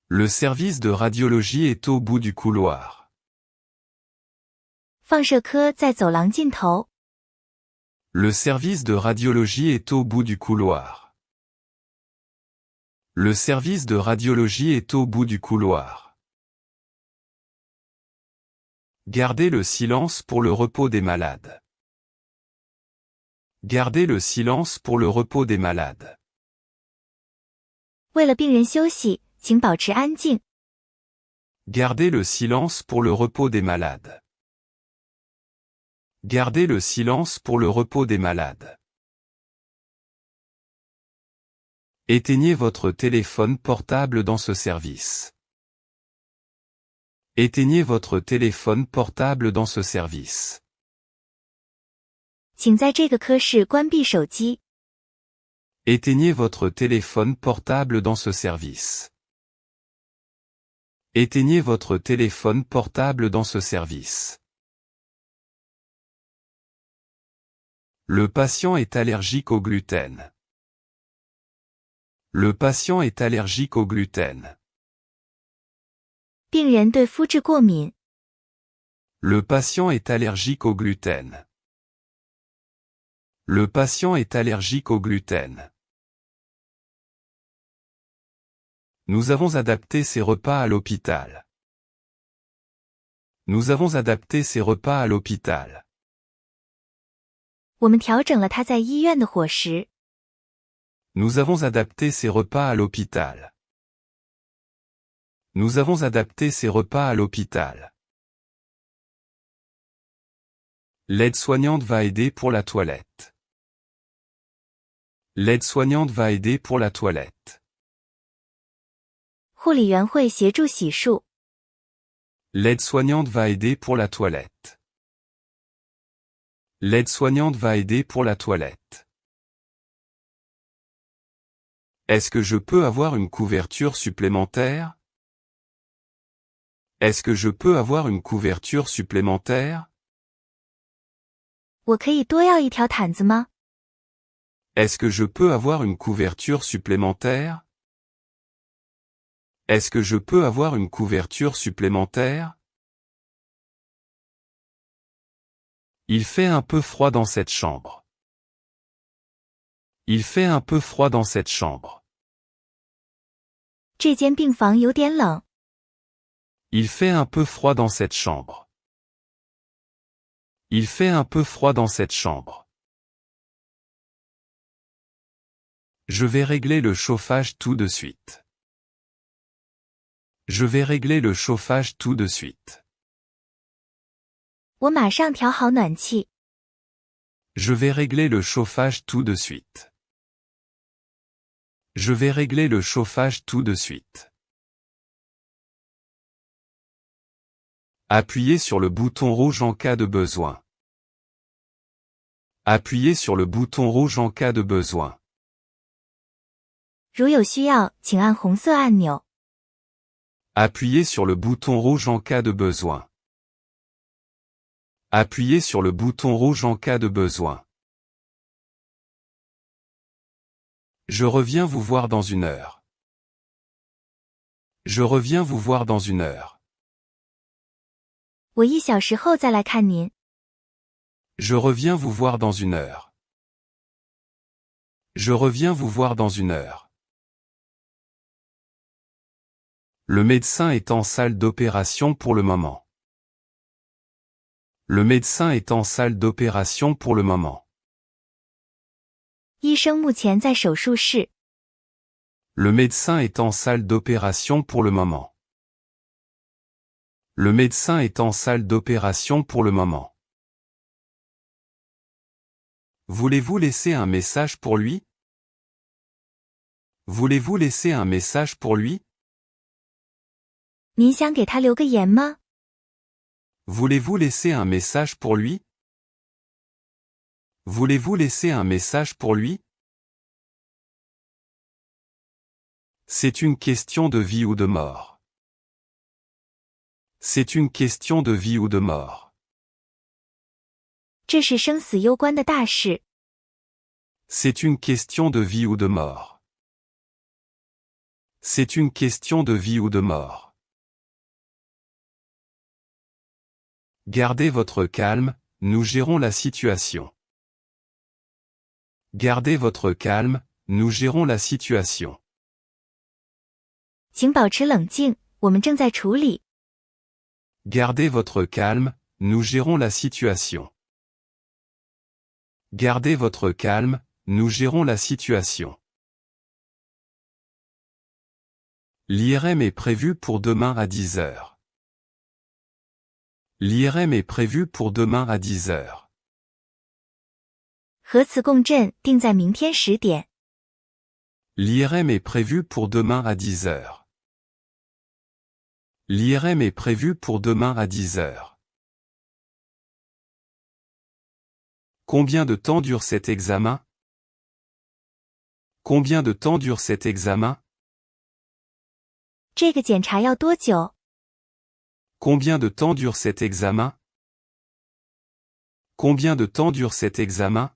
Le service de radiologie est au bout du couloir. 放射科在走廊尽头。 Le service de radiologie est au bout du couloir. Le service de radiologie est au bout du couloir. Gardez le silence pour le repos des malades. Gardez le silence pour le repos des malades. 为了病人休息，请保持安静。 Gardez le silence pour le repos des malades. Gardez le silence pour le repos des malades. Éteignez votre téléphone portable dans ce service. Éteignez votre téléphone portable dans ce service. 请在这个科室关闭手机。 Éteignez votre téléphone portable dans ce service. Éteignez votre téléphone portable dans ce service. Le patient est allergique au gluten. Le patient est allergique au gluten. 病人对麸质过敏。 Le patient est allergique au gluten. Le patient est allergique au gluten. Nous avons adapté ces repas à l'hôpital. Nous avons adapté ces repas à l'hôpital. 我们调整了他在医院的伙食。Nous avons adapté ces repas à l'hôpital. Nous avons adapté ces repas à l'hôpital. L'aide-soignante va aider pour la toilette. L'aide-soignante va aider pour la toilette. 护理员会协助洗漱。L'aide-soignante va aider pour la toilette. L'aide-soignante va aider pour la toilette. Est-ce que je peux avoir une couverture supplémentaire? Est-ce que je peux avoir une couverture supplémentaire? 我可以多要一条毯子吗？ Est-ce que je peux avoir une couverture supplémentaire? Est-ce que je peux avoir une couverture supplémentaire? Il fait un peu froid dans cette chambre. Il fait un peu froid dans cette chambre. 这间病房有点冷。 Il fait un peu froid dans cette chambre. Il fait un peu froid dans cette chambre. Je vais régler le chauffage tout de suite. Je vais régler le chauffage tout de suite. 我马上调好暖气。 Je vais régler le chauffage tout de suite. Je vais régler le chauffage tout de suite. Appuyez sur le bouton rouge en cas de besoin. Appuyez sur le bouton rouge en cas de besoin. 如有需要，请按红色按钮。 Appuyez sur le bouton rouge en cas de besoin. Appuyez sur le bouton rouge en cas de besoin. Je reviens vous voir dans une heure. Je reviens vous voir dans une heure. 我1小时后再来看您。 Je reviens vous voir dans une heure. Je reviens vous voir dans une heure. Le médecin est en salle d'opération pour le moment. Le médecin est en salle d'opération pour le moment. 医生目前在手术室。 Le médecin est en salle d'opération pour le moment. Le médecin est en salle d'opération pour le moment. Voulez-vous laisser un message pour lui? Voulez-vous laisser un message pour lui? 您想给他留个言吗？ Voulez-vous laisser un message pour lui? Voulez-vous laisser un message pour lui? C'est une question de vie ou de mort. C'est une question de vie ou de mort. 这是生死攸关的大事。 C'est une question de vie ou de mort. C'est une question de vie ou de mort. Gardez votre calme, nous gérons la situation. Gardez votre calme, nous gérons la situation. 请保持冷静，我们正在处理。 Gardez votre calme, nous gérons la situation. Gardez votre calme, nous gérons la situation. L'IRM est prévu pour demain à 10 heures. L'IRM est prévu pour demain à 10 heures. 核磁共振定在明天10点。 L'IRM est prévu pour demain à 10 heures. L'IRM est prévu pour demain à 10 heures. Combien de temps dure cet examen? Combien de temps dure cet examen? 这个检查要多久？ Combien de temps dure cet examen? Combien de temps dure cet examen?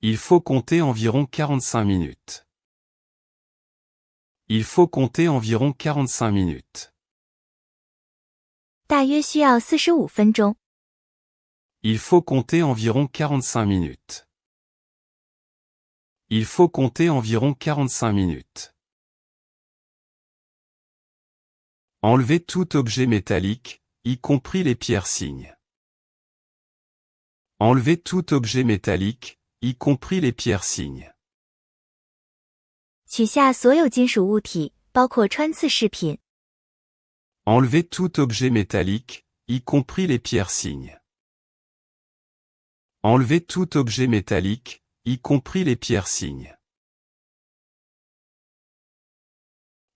Il faut compter environ 45 minutes. Il faut compter environ 45 minutes. 大约需要45分钟。 Il faut compter environ 45 minutes. Il faut compter environ 45 minutes. Enlevez tout objet métallique, y compris les piercings. Enlevez tout objet métallique, y compris les piercings. 取下所有金属物体，包括穿刺饰品。Enlevez tout objet métallique, y compris les piercings. Enlevez tout objet métallique, y compris les piercings.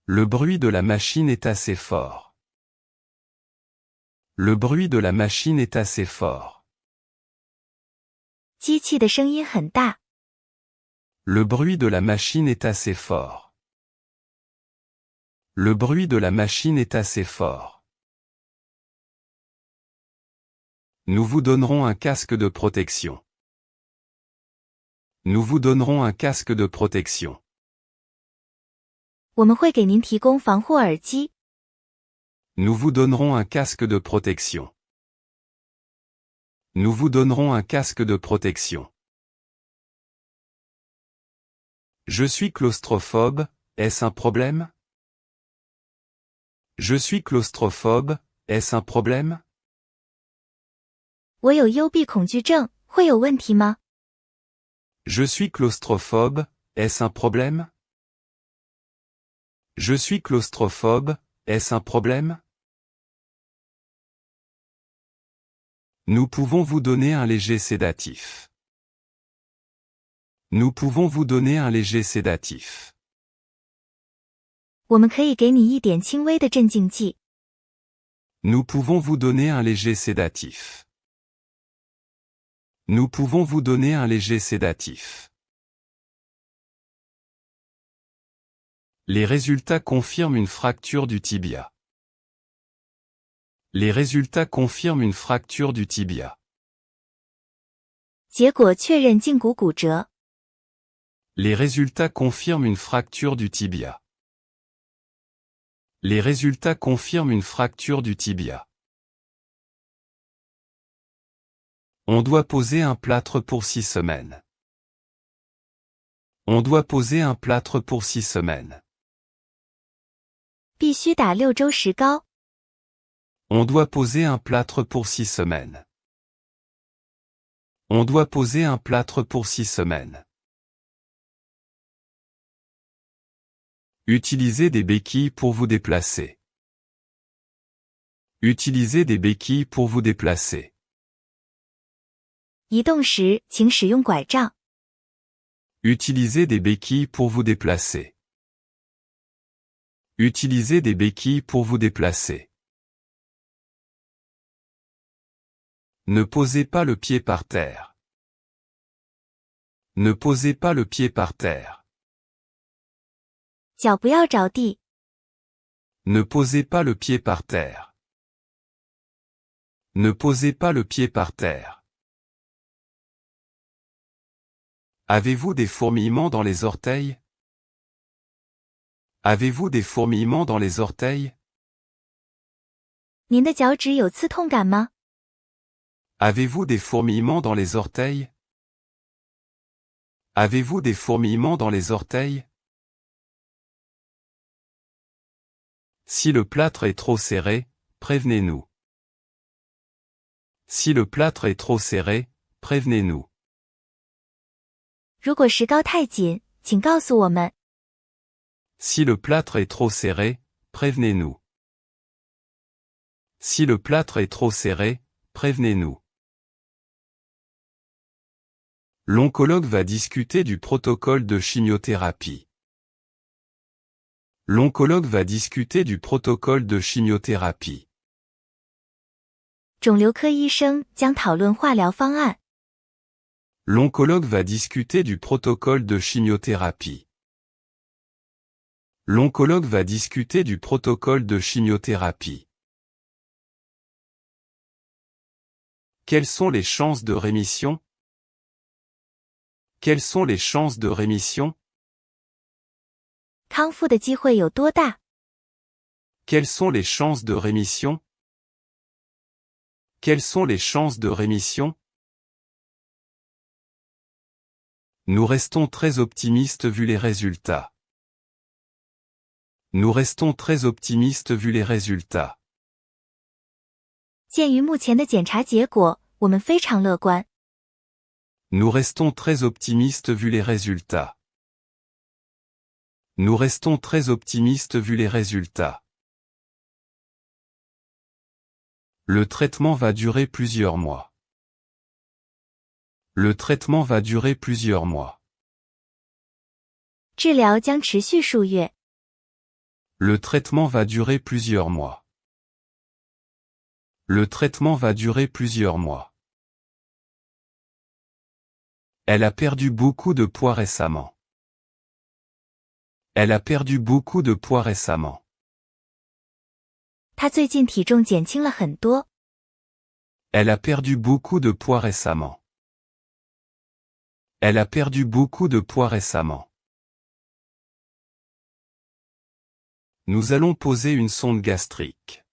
Le bruit de la machine est assez fort. Le bruit de la machine est assez fort. 机器的声音很大。Le bruit de la machine est assez fort. Le bruit de la machine est assez fort. Nous vous donnerons un casque de protection. Nous vous donnerons un casque de protection. 我们会给您提供防护耳机。Nous vous donnerons un casque de protection. Nous vous donnerons un casque de protection. Je suis claustrophobe, est-ce un problème? Je suis claustrophobe, est-ce un problème? 我有幽闭恐惧症，会有问题吗？ Je suis claustrophobe, est-ce un problème? Je suis claustrophobe, est-ce un problème? Nous pouvons vous donner un léger sédatif. Nous pouvons vous donner un léger sédatif. 我们可以给你一点轻微的镇静剂。 Nous pouvons vous donner un léger sédatif. Nous pouvons vous donner un léger sédatif. Les résultats confirment une fracture du tibia. Les résultats confirment une fracture du tibia. 结果确认胫骨骨折。 Les résultats confirment une fracture du tibia. Les résultats confirment une fracture du tibia. On doit poser un plâtre pour 6 semaines. On doit poser un plâtre pour 6 semaines. 必须打6周石膏。 On doit poser un plâtre pour 6 semaines. On doit poser un plâtre pour 6 semaines. Utilisez des béquilles pour vous déplacer. Utilisez des béquilles pour vous déplacer. 移动时请使用拐杖。 Utilisez des béquilles pour vous déplacer. Utilisez des béquilles pour vous déplacer. Ne posez pas le pied par terre. Ne posez pas le pied par terre. 脚不要着地。 Ne posez pas le pied par terre. Ne posez pas le pied par terre. Avez-vous des fourmillements dans les orteils? Avez-vous des fourmillements dans les orteils? 您的脚趾有刺痛感吗？ Avez-vous des fourmillements dans les orteils? Avez-vous des fourmillements dans les orteils? Si le plâtre est trop serré, prévenez-nous. Si le plâtre est trop serré, prévenez-nous. 如果石膏太紧，请告诉我们。 Si le plâtre est trop serré, prévenez-nous. Si le plâtre est trop serré, prévenez-nous. L'oncologue va discuter du protocole de chimiothérapie. L'oncologue va discuter du protocole de chimiothérapie. 肿瘤科医生将讨论化疗方案。 L'oncologue va discuter du protocole de chimiothérapie. L'oncologue va discuter du protocole de chimiothérapie. Quelles sont les chances de rémission? Quelles sont les chances de rémission? 康复的机会有多大？ Quelles sont les chances de rémission? Quelles sont les chances de rémission? Nous restons très optimistes vu les résultats. Nous restons très optimistes vu les résultats. 鉴于目前的检查结果，我们非常乐观。Nous restons très optimistes vu les résultats. Nous restons très optimistes vu les résultats. Le traitement va durer plusieurs mois. Le traitement va durer plusieurs mois. 治疗将持续数月。Le traitement va durer plusieurs mois. Le traitement va durer plusieurs mois. Elle a perdu beaucoup de poids récemment. Elle a perdu beaucoup de poids récemment. 她最近体重减轻了很多。Elle a perdu beaucoup de poids récemment. Elle a perdu beaucoup de poids récemment. Nous allons poser une sonde gastrique.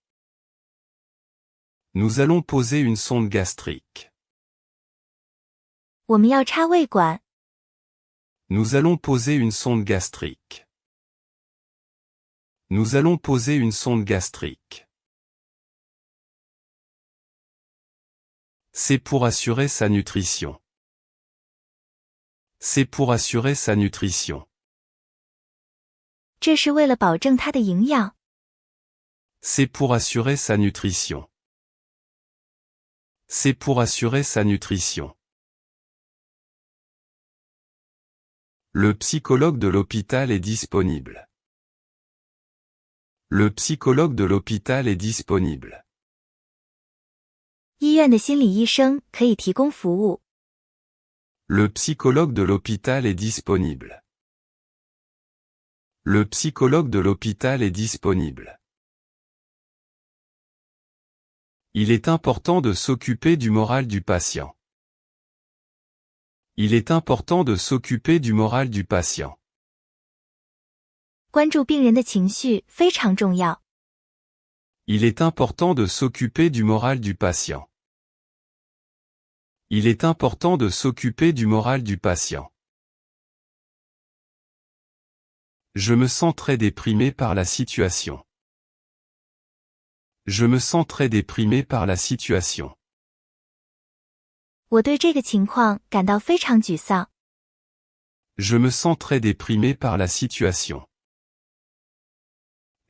Nous allons poser une sonde gastrique. 我们要插胃管。Nous allons poser une sonde gastrique. Nous allons poser une sonde gastrique. C'est pour assurer sa nutrition. C'est pour assurer sa nutrition. 这是为了保证它的营养。C'est pour assurer sa nutrition. C'est pour assurer sa nutrition. Le psychologue de l'hôpital est disponible. Le psychologue de l'hôpital est disponible. 医院的心理医生可以提供服务。Le psychologue de l'hôpital est disponible. Le psychologue de l'hôpital est disponible. Il est important de s'occuper du moral du patient. Il est important de s'occuper du moral du patient. 关注病人的情绪非常重要。Il est important de s'occuper du moral du patient. Il est important de s'occuper du moral du patient. Je me sens très déprimé par la situation. Je me sens très déprimé par la situation. 我对这个情况感到非常沮丧。Je me sens très déprimé par la situation.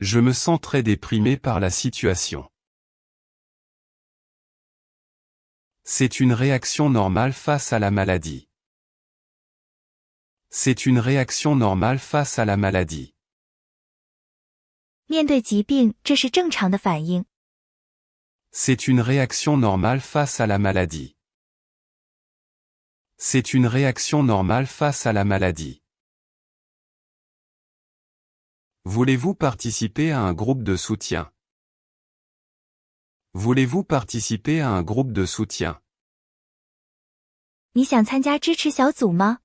Je me sens très déprimé par la situation. C'est une réaction normale face à la maladie. C'est une réaction normale face à la maladie. 面对疾病，这是正常的反应。C'est une réaction normale face à la maladie. C'est une réaction normale face à la maladie. Voulez-vous participer à un groupe de soutien? Voulez-vous participer à un groupe de soutien? 你想参加支持小组吗？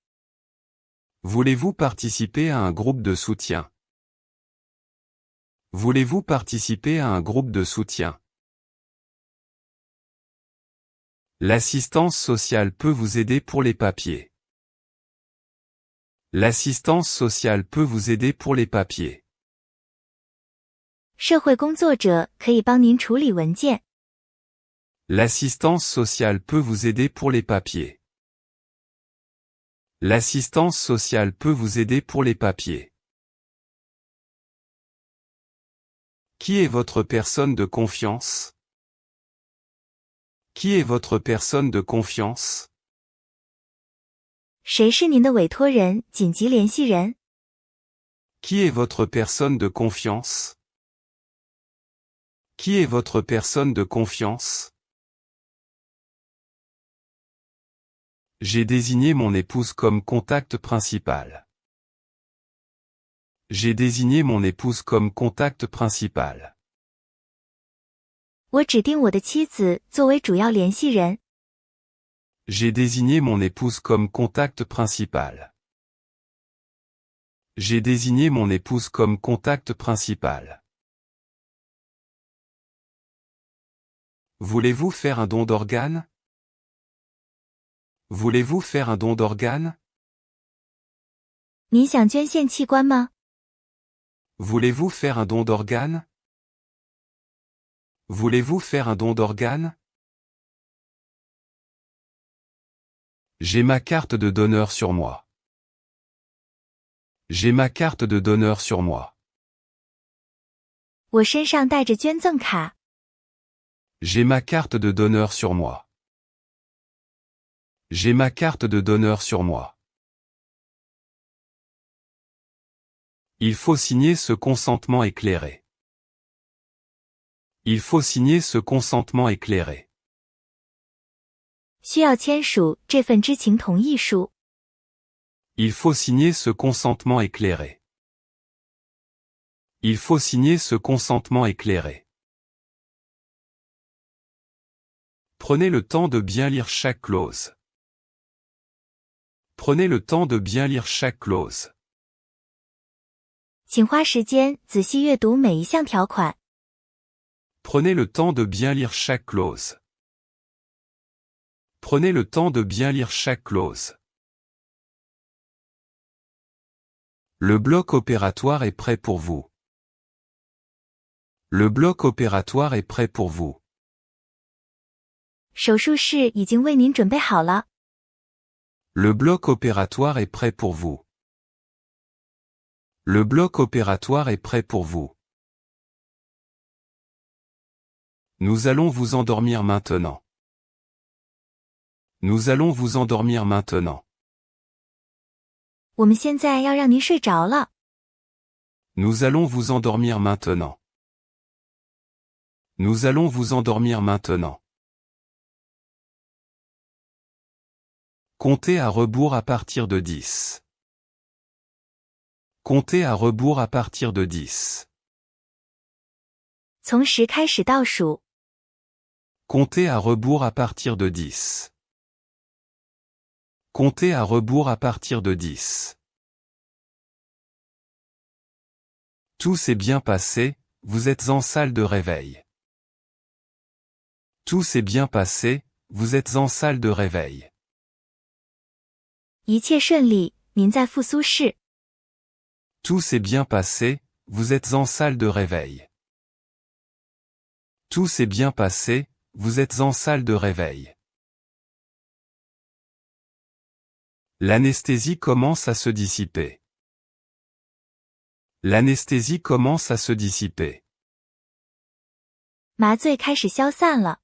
Voulez-vous participer à un groupe de soutien? Voulez-vous participer à un groupe de soutien? L'assistance sociale peut vous aider pour les papiers. L'assistance sociale peut vous aider pour les papiers. 社会工作者可以帮您处理文件。L'assistance sociale peut vous aider pour les papiers. L'assistance sociale peut vous aider pour les papiers. Qui est votre personne de confiance? Qui est votre personne de confiance? 谁是您的委托人、紧急联系人？ Qui est votre personne de confiance? Qui est votre personne de confiance? J'ai désigné mon épouse comme contact principal. J'ai désigné mon épouse comme contact principal. 我指定我的妻子作为主要联系人。J'ai désigné mon épouse comme contact principal. J'ai désigné mon épouse comme contact principal. Voulez-vous faire un don d'organes? Voulez-vous faire un don d'organes? 您想捐献器官吗？ Voulez-vous faire un don d'organes? Voulez-vous faire un don d'organes? J'ai ma carte de donneur sur moi. J'ai ma carte de donneur sur moi. 我身上带着捐赠卡。 J'ai ma carte de donneur sur moi. J'ai ma carte de donneur sur moi. Il faut signer ce consentement éclairé. Il faut signer ce consentement éclairé. 需要签署这份知情同意书。 Il faut signer ce consentement éclairé. Il faut signer ce consentement éclairé. Prenez le temps de bien lire chaque clause. Prenez le temps de bien lire chaque clause. 请花时间仔细阅读每一项条款。 Prenez le temps de bien lire chaque clause. Prenez le temps de bien lire chaque clause. Le bloc opératoire est prêt pour vous. Le bloc opératoire est prêt pour vous. 手术室已经为您准备好了。 Le bloc opératoire est prêt pour vous. Le bloc opératoire est prêt pour vous. Nous allons vous endormir maintenant. Nous allons vous endormir maintenant. 我们现在要让您睡着了。 Nous allons vous endormir maintenant. Nous allons vous endormir maintenant. Comptez à rebours à partir de 10. Comptez à rebours à partir de 10. 从10开始倒数。 Comptez à rebours à partir de 10. Comptez à rebours à partir de 10. Tout s'est bien passé, vous êtes en salle de réveil. Tout s'est bien passé, vous êtes en salle de réveil. 一切顺利，您在复苏室。 Tout s'est bien passé, vous êtes en salle de réveil. Tout s'est bien passé, vous êtes en salle de réveil. L'anesthésie commence à se dissiper. L'anesthésie commence à se dissiper. 麻醉开始消散了。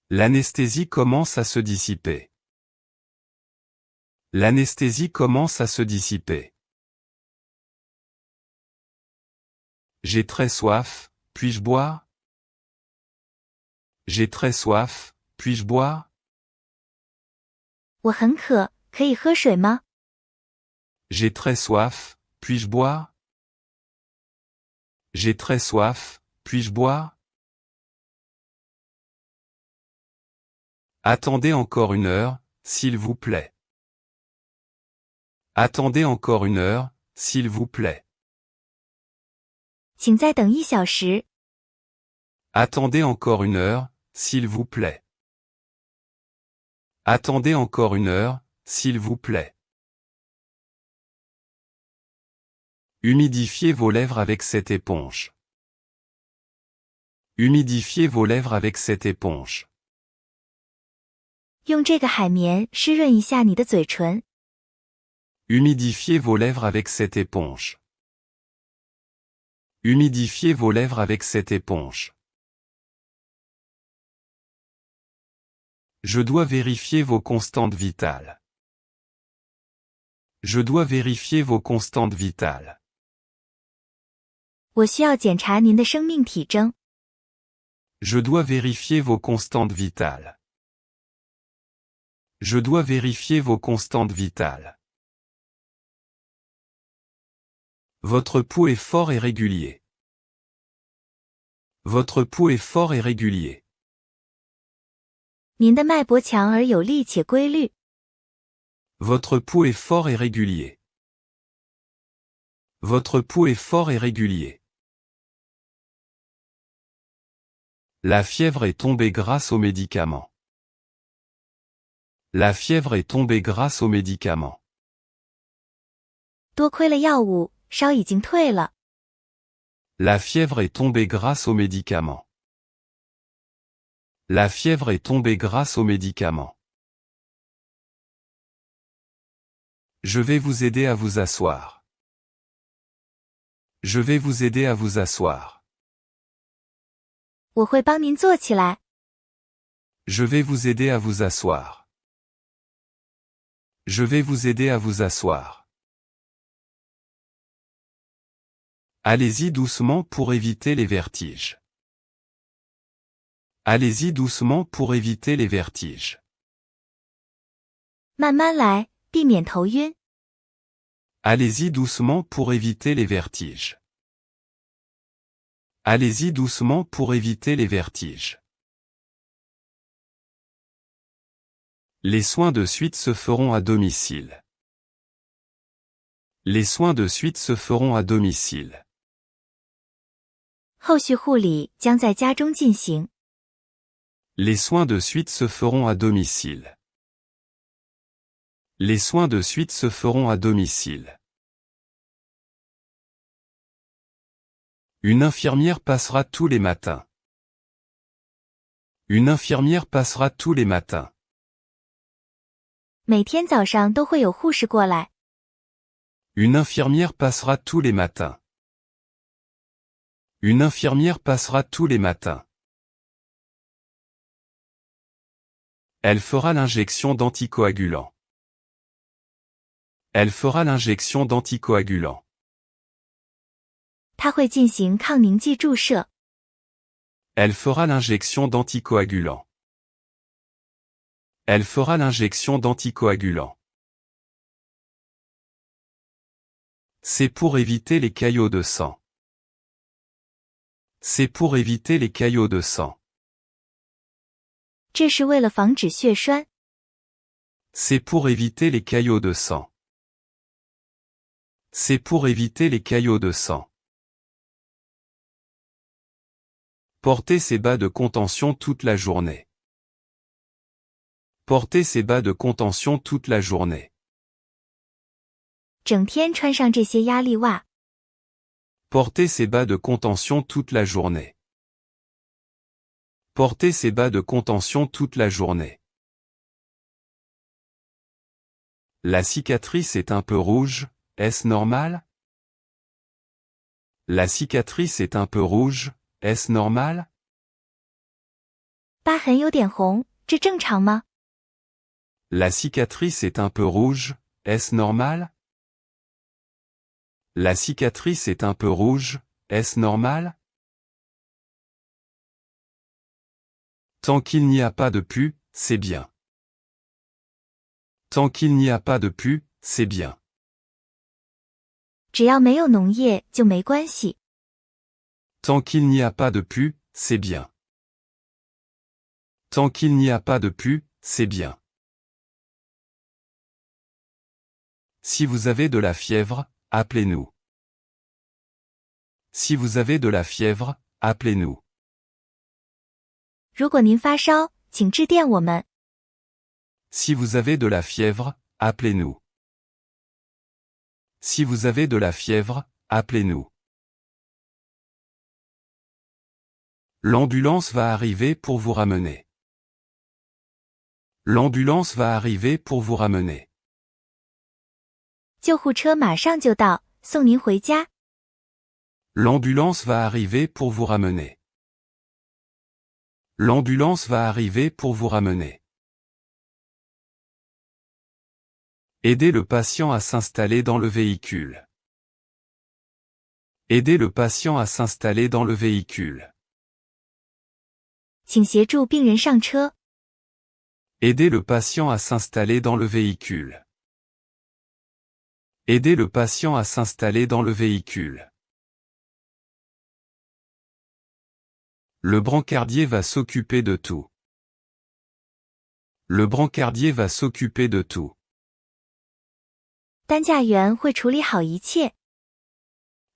L'anesthésie commence à se dissiper. L'anesthésie commence à se dissiper. J'ai très soif, puis-je boire? J'ai très soif, puis-je boire? 我很渴，可以喝水吗？ J'ai très soif, puis-je boire? J'ai très soif, puis-je boire? Attendez encore une heure, s'il vous plaît. Attendez encore une heure, s'il vous plaît. 请再等1小时。 Attendez encore une heure, s'il vous plaît. Attendez encore une heure, s'il vous plaît. Humidifiez vos lèvres avec cette éponge. Humidifiez vos lèvres avec cette éponge. 用这个海绵湿润一下你的嘴唇。 Humidifiez vos lèvres avec cette éponge. Humidifiez vos lèvres avec cette éponge. Je dois vérifier vos constantes vitales. Je dois vérifier vos constantes vitales. 我需要检查您的生命体征。 Je dois vérifier vos constantes vitales. Je dois vérifier vos constantes vitales. Votre pouls est fort et régulier. Votre pouls est fort et régulier. 您的脉搏强而有力且规律。 Votre pouls est fort et régulier. Votre pouls est fort et régulier. La fièvre est tombée grâce aux médicaments. La fièvre est tombée grâce aux médicaments. 多亏了药物，烧已经退了。La fièvre est tombée grâce aux médicaments. La fièvre est tombée grâce aux médicaments. Je vais vous aider à vous asseoir. Je vais vous aider à vous asseoir. 我会帮您坐起来。Je vais vous aider à vous asseoir. Je vais vous aider à vous asseoir. Allez-y doucement pour éviter les vertiges. Allez-y doucement pour éviter les vertiges. 慢慢来，避免头晕。Allez-y doucement pour éviter les vertiges. Allez-y doucement pour éviter les vertiges. Les soins de suite se feront à domicile. Les soins de suite se feront à domicile. 后续护理将在家中进行。Les soins de suite se feront à domicile. Les soins de suite se feront à domicile. Une infirmière passera tous les matins. Une infirmière passera tous les matins. 每天早上都会有护士过来。Une infirmière passera tous les matins. Une infirmière passera tous les matins. Elle fera l'injection d'anticoagulant. Elle fera l'injection d'anticoagulant. 她会进行抗凝剂注射。Elle fera l'injection d'anticoagulant. Elle fera l'injection d'anticoagulant. C'est pour éviter les caillots de sang. C'est pour éviter les caillots de sang. 这是为了防止血栓。C'est pour éviter les caillots de sang. C'est pour éviter les caillots de sang. Portez ces bas de contention toute la journée. Portez ces bas de contention toute la journée. 整天穿上这些压力袜。Portez ces bas de contention toute la journée. Portez ces bas de contention toute la journée. La cicatrice est un peu rouge, est-ce normal? La cicatrice est un peu rouge, est-ce normal? 疤痕有点红，这正常吗？ La cicatrice est un peu rouge, est-ce normal? La cicatrice est un peu rouge, est-ce normal? Tant qu'il n'y a pas de pus, c'est bien. Tant qu'il n'y a pas de pus, c'est bien. 只要没有脓液就没关系。 Tant qu'il n'y a pas de pus, c'est bien. Tant qu'il n'y a pas de pus, c'est bien. Si vous avez de la fièvre, appelez-nous. Si vous avez de la fièvre, appelez-nous. 如果您发烧，请致电我们。 Si vous avez de la fièvre, appelez-nous. Si vous avez de la fièvre, appelez-nous. L'ambulance va arriver pour vous ramener. L'ambulance va arriver pour vous ramener. 救护车马上就到，送您回家。 L'ambulance va arriver pour vous ramener. L'ambulance va arriver pour vous ramener. Aidez le patient à s'installer dans le véhicule. Aidez le patient à s'installer dans le véhicule. 请协助病人上车。 Aidez le patient à s'installer dans le véhicule. Aidez le patient à s'installer dans le véhicule. Le brancardier va s'occuper de tout. Le brancardier va s'occuper de tout. 担架员会处理好一切。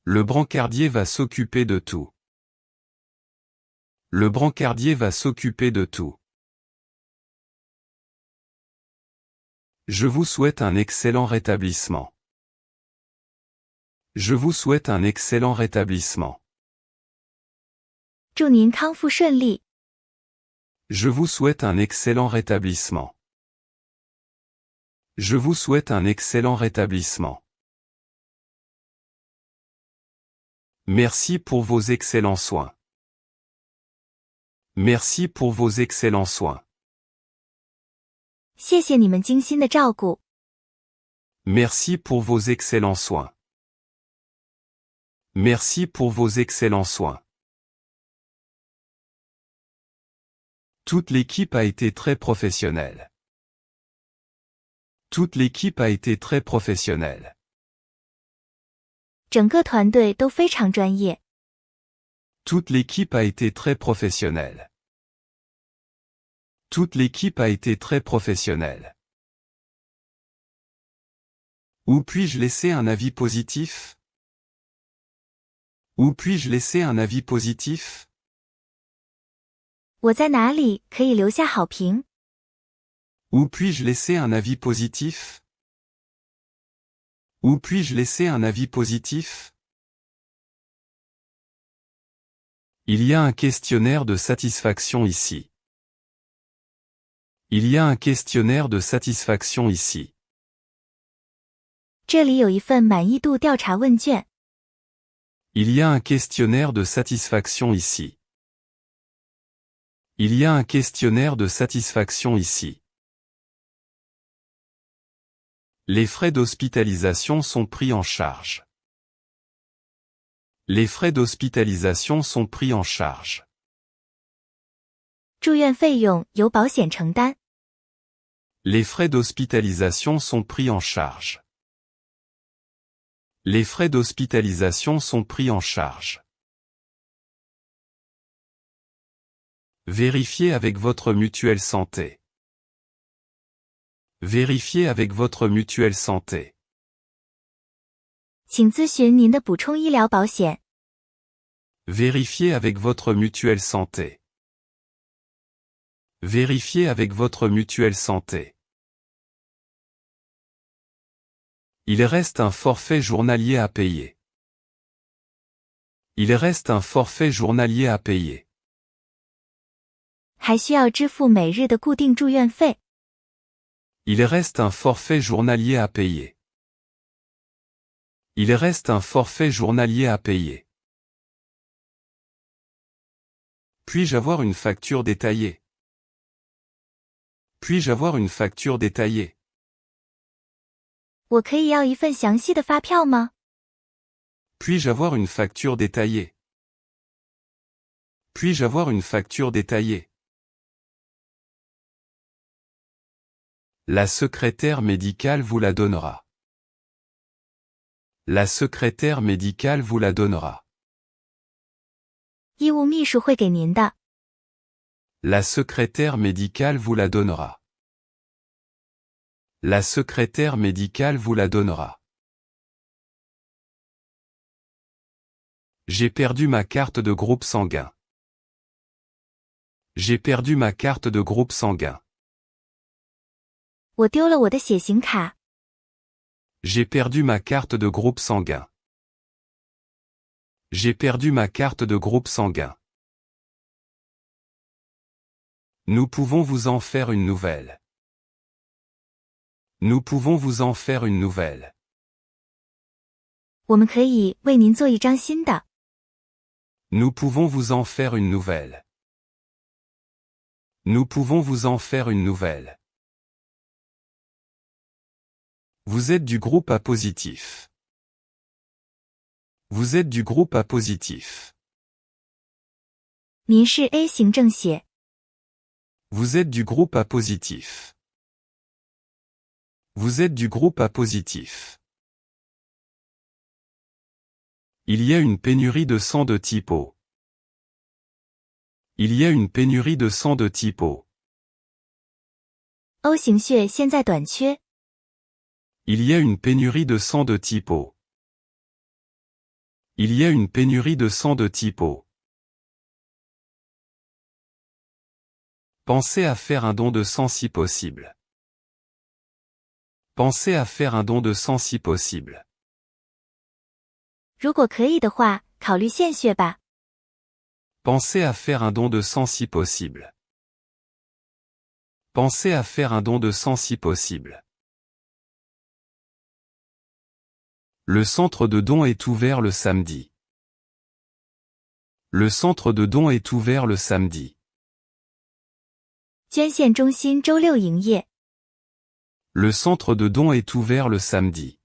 Le brancardier va s'occuper de tout. Le brancardier va s'occuper de tout. Je vous souhaite un excellent rétablissement. Je vous souhaite un excellent rétablissement. 祝您康复顺利。 Je vous souhaite un excellent rétablissement. Je vous souhaite un excellent rétablissement. Merci pour vos excellents soins. Merci pour vos excellents soins. 谢谢你们精心的照顾。 Merci pour vos excellents soins. Merci pour vos excellents soins. Toute l'équipe a été très professionnelle. Toute l'équipe a été très professionnelle. 整个团队都非常专业。 Toute l'équipe a été très professionnelle. Toute l'équipe a été très professionnelle. Où puis-je laisser un avis positif? Où puis-je laisser un avis positif? 我在哪里可以留下好评？ Où puis-je laisser un avis positif? Où puis-je laisser un avis positif? Il y a un questionnaire de satisfaction ici. Il y a un questionnaire de satisfaction ici. 这里有一份满意度调查问卷。 Il y a un questionnaire de satisfaction ici. Il y a un questionnaire de satisfaction ici. Les frais d'hospitalisation sont pris en charge. Les frais d'hospitalisation sont pris en charge. 住院费用由保险承担。 Les frais d'hospitalisation sont pris en charge. Les frais d'hospitalisation sont pris en charge. Vérifiez avec votre mutuelle santé. Vérifiez avec votre mutuelle santé. 请咨询您的补充医疗保险。 Vérifiez avec votre mutuelle santé. Vérifiez avec votre mutuelle santé. Il reste un forfait journalier à payer. Il reste un forfait journalier à payer. 还需要支付每日的固定住院费。 Il reste un forfait journalier à payer. Il reste un forfait journalier à payer. Puis-je avoir une facture détaillée? Puis-je avoir une facture détaillée? 我可以要一份详细的发票吗？ Puis-je avoir une facture détaillée? Puis-je avoir une facture détaillée? La secrétaire médicale vous la donnera. La secrétaire médicale vous la donnera. 医务秘书会给您的。 La secrétaire médicale vous la donnera. La secrétaire médicale vous la donnera. J'ai perdu ma carte de groupe sanguin. J'ai perdu ma carte de groupe sanguin. 我丢了我的血型卡。 J'ai perdu ma carte de groupe sanguin. J'ai perdu ma carte de groupe sanguin. Nous pouvons vous en faire une nouvelle. Nous pouvons vous en faire une nouvelle. 我们可以为您做一张新的。 Nous pouvons vous en faire une nouvelle. Nous pouvons vous en faire une nouvelle. Vous êtes du groupe A positif. Vous êtes du groupe A positif. 您是 A 型正血。 Vous êtes du groupe A positif. Vous êtes du groupe A positif. Il y a une pénurie de sang de type O. Il y a une pénurie de sang de type O. O 型血现在短缺。 Il y a une pénurie de sang de type O. Il y a une pénurie de sang de type O. Pensez à faire un don de sang si possible. Pensez à faire un don de sang si possible. 如果可以的话，考虑献血吧。Pensez à faire un don de sang si possible. Pensez à faire un don de sang si possible. Le centre de don est ouvert le samedi. Le centre de don est ouvert le samedi. 捐献中心周六营业。Le centre de don est ouvert le samedi.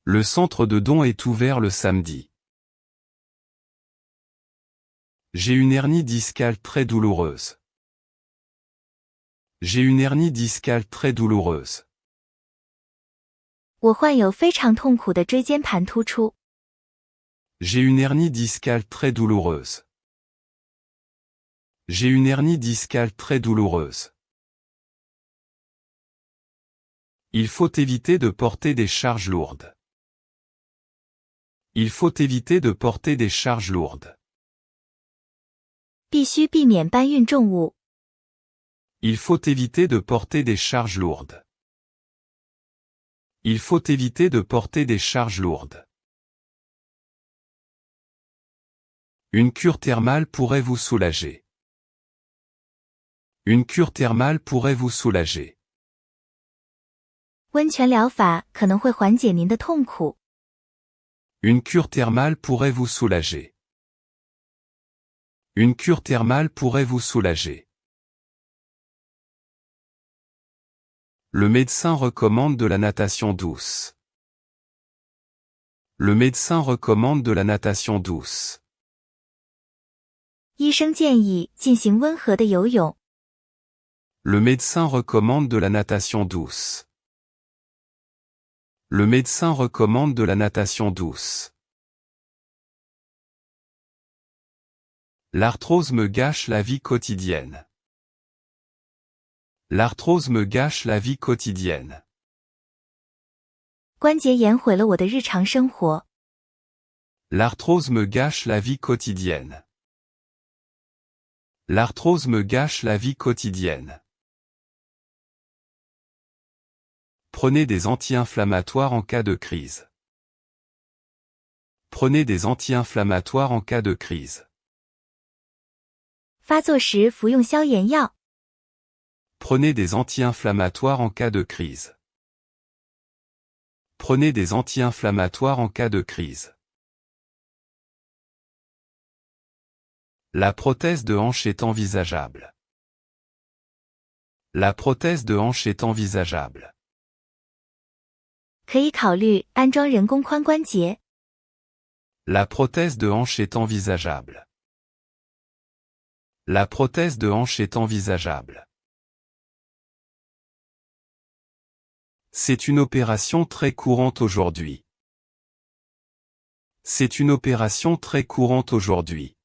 Le centre de don est ouvert le samedi. J'ai une hernie discale très douloureuse. J'ai une hernie discale très douloureuse. 我患有非常痛苦的椎间盘突出。J'ai une hernie discale très douloureuse. J'ai une hernie discale très douloureuse. Il faut éviter de porter des charges lourdes. Il faut éviter de porter des charges lourdes. 必须避免搬运重物。Il faut éviter de porter des charges lourdes. Il faut éviter de porter des charges lourdes. Une cure thermale pourrait vous soulager. Une cure thermale pourrait vous soulager. 温泉疗法可能会缓解您的痛苦。Une cure thermale pourrait vous soulager. Une cure thermale pourrait vous soulager. Le médecin recommande de la natation douce. Le médecin recommande de la natation douce. 医生建议进行温和的游泳。Le médecin recommande de la natation douce. Le médecin recommande de la natation douce. L'arthrose me gâche la vie quotidienne. L'arthrose me gâche la vie quotidienne. 关节炎毁了我的日常生活。L'arthrose me gâche la vie quotidienne. L'arthrose me gâche la vie quotidienne. Prenez des anti-inflammatoires en cas de crise. Prenez des anti-inflammatoires en cas de crise. 发作时服用消炎药。Prenez des anti-inflammatoires en cas de crise. Prenez des anti-inflammatoires en cas de crise. La prothèse de hanche est envisageable. La prothèse de hanche est envisageable. 可以考虑安装人工髋关节。La prothèse de hanche est envisageable. La prothèse de hanche est envisageable. C'est une opération très courante aujourd'hui. C'est une opération très courante aujourd'hui.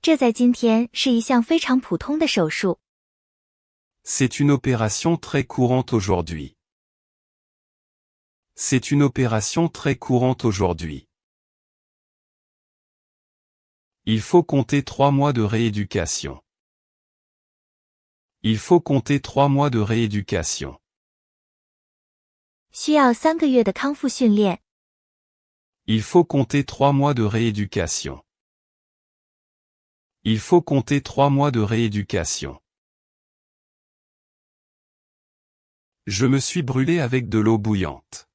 这在今天是一项非常普通的手术。C'est une opération très courante aujourd'hui. C'est une opération très courante aujourd'hui. Il faut compter 3 mois de rééducation. Il faut compter 3 mois de rééducation. 需要3个月的康复训练。Il faut compter 3 mois de rééducation. Il faut compter 3 mois de rééducation. Je me suis brûlé avec de l'eau bouillante.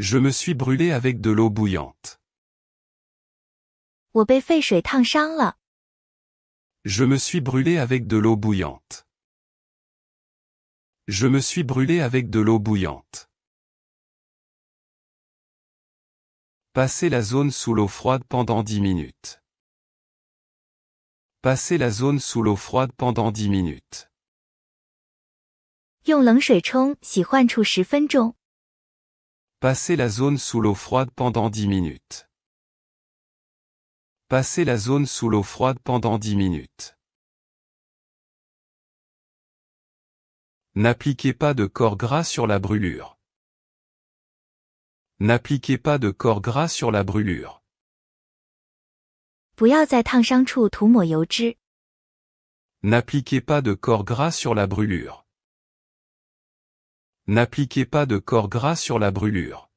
Je me suis brûlé avec de l'eau bouillante. 我被沸水烫伤了。Je me suis brûlé avec de l'eau bouillante. Je me suis brûlé avec de l'eau bouillante. Passez la zone sous l'eau froide pendant 10 minutes. Passez la zone sous l'eau froide pendant 10 minutes. 用冷水冲洗患处10分钟。Passez la zone sous l'eau froide pendant 10 minutes. Passez la zone sous l'eau froide pendant 10 minutes. N'appliquez pas de corps gras sur la brûlure. N'appliquez pas de corps gras sur la brûlure. 不要在烫伤处涂抹油脂。N'appliquez pas de corps gras sur la brûlure. N'appliquez pas de corps gras sur la brûlure.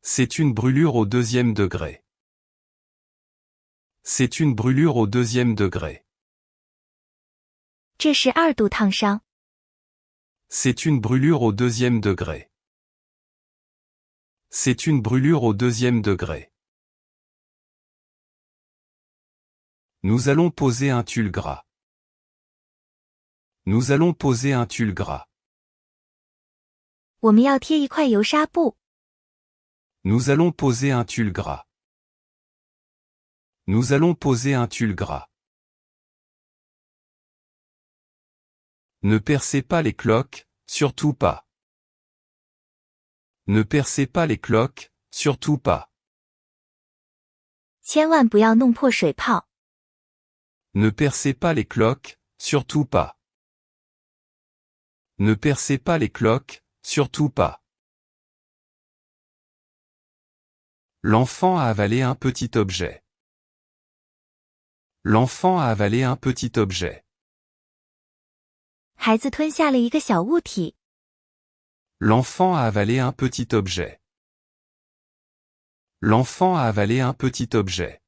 C'est une brûlure au 2e degré. C'est une brûlure au 2e degré. 这是2度烫伤。 C'est une brûlure au 2e degré. C'est une brûlure au 2e degré. Nous allons poser un tulle gras. Nous allons poser un tulle gras. 我们要贴一块油纱布。 Nous allons poser un tulle gras. Nous allons poser un tulle gras. Ne percez pas les cloques, surtout pas. Ne percez pas les cloques, surtout pas. 千万不要弄破水泡。 Ne percez pas les cloques, surtout pas. Ne percez pas les cloques, surtout pas. L'enfant a avalé un petit objet. L'enfant a avalé un petit objet. 孩子吞下了一个小物体。 L'enfant a avalé un petit objet. L'enfant a avalé un petit objet.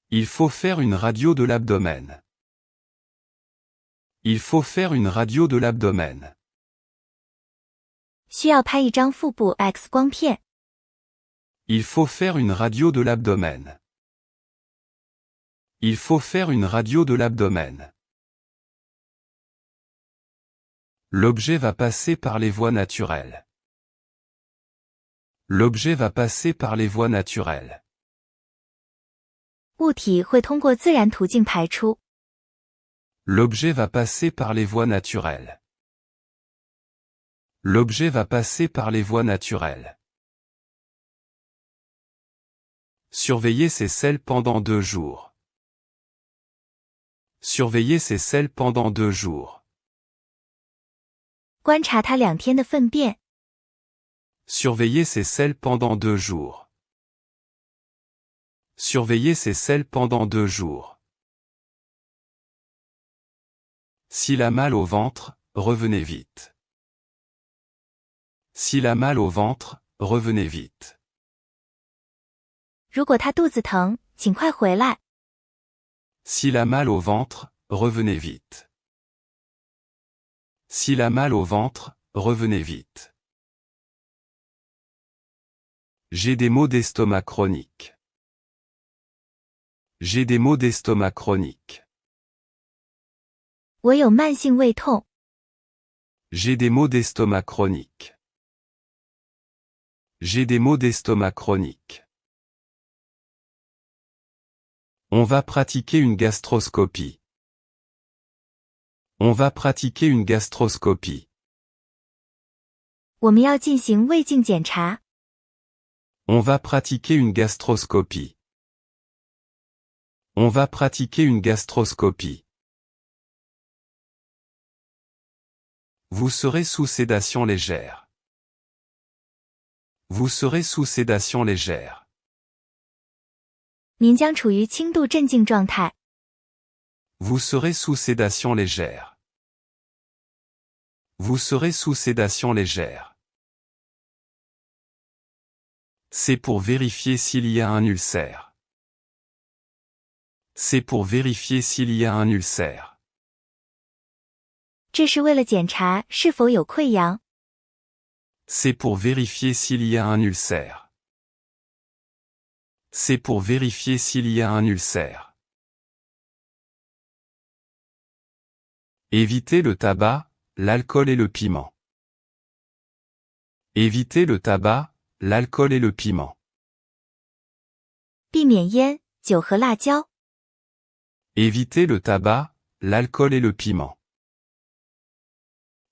Il faut faire une radio de l'abdomen. Il faut faire une radio de l'abdomen. 需要拍一张腹部 X 光片。 Il faut faire une radio de l'abdomen. Il faut faire une radio de l'abdomen. L'objet va passer par les voies naturelles. L'objet va passer par les voies naturelles. 物体会通过自然途径排出。 L'objet va passer par les voies naturelles. L'objet va passer par les voies naturelles. Surveillez ces selles pendant 2 jours. Surveillez ces selles pendant 2 jours. 观察它2天的粪便。 Surveillez ces selles pendant 2 jours. Surveillez ces selles pendant 2 jours. S'il a mal au ventre, revenez vite. S'il a mal au ventre, revenez vite. 如果他肚子疼，请快回来。 S'il a mal au ventre, revenez vite. S'il a mal au ventre, revenez vite. J'ai des maux d'estomac chroniques. J'ai des maux d'estomac chroniques. 我有慢性胃痛。 J'ai des maux d'estomac chroniques. J'ai des maux d'estomac chroniques. On va pratiquer une gastroscopie. On va pratiquer une gastroscopie. 我们要进行胃镜检查。 On va pratiquer une gastroscopie. On va pratiquer une gastroscopie. Vous serez sous sédation légère. Vous serez sous sédation légère. 您将处于轻度镇静状态。 Vous serez sous sédation légère. Vous serez sous sédation légère. C'est pour vérifier s'il y a un ulcère. C'est pour vérifier s'il y a un ulcère. 这是为了检查是否有溃疡。 C'est pour vérifier s'il y a un ulcère. C'est pour vérifier s'il y a un ulcère. Évitez le tabac, l'alcool et le piment. Évitez le tabac, l'alcool et le piment. 避免烟、酒和辣椒。 Évitez le tabac, l'alcool et le piment.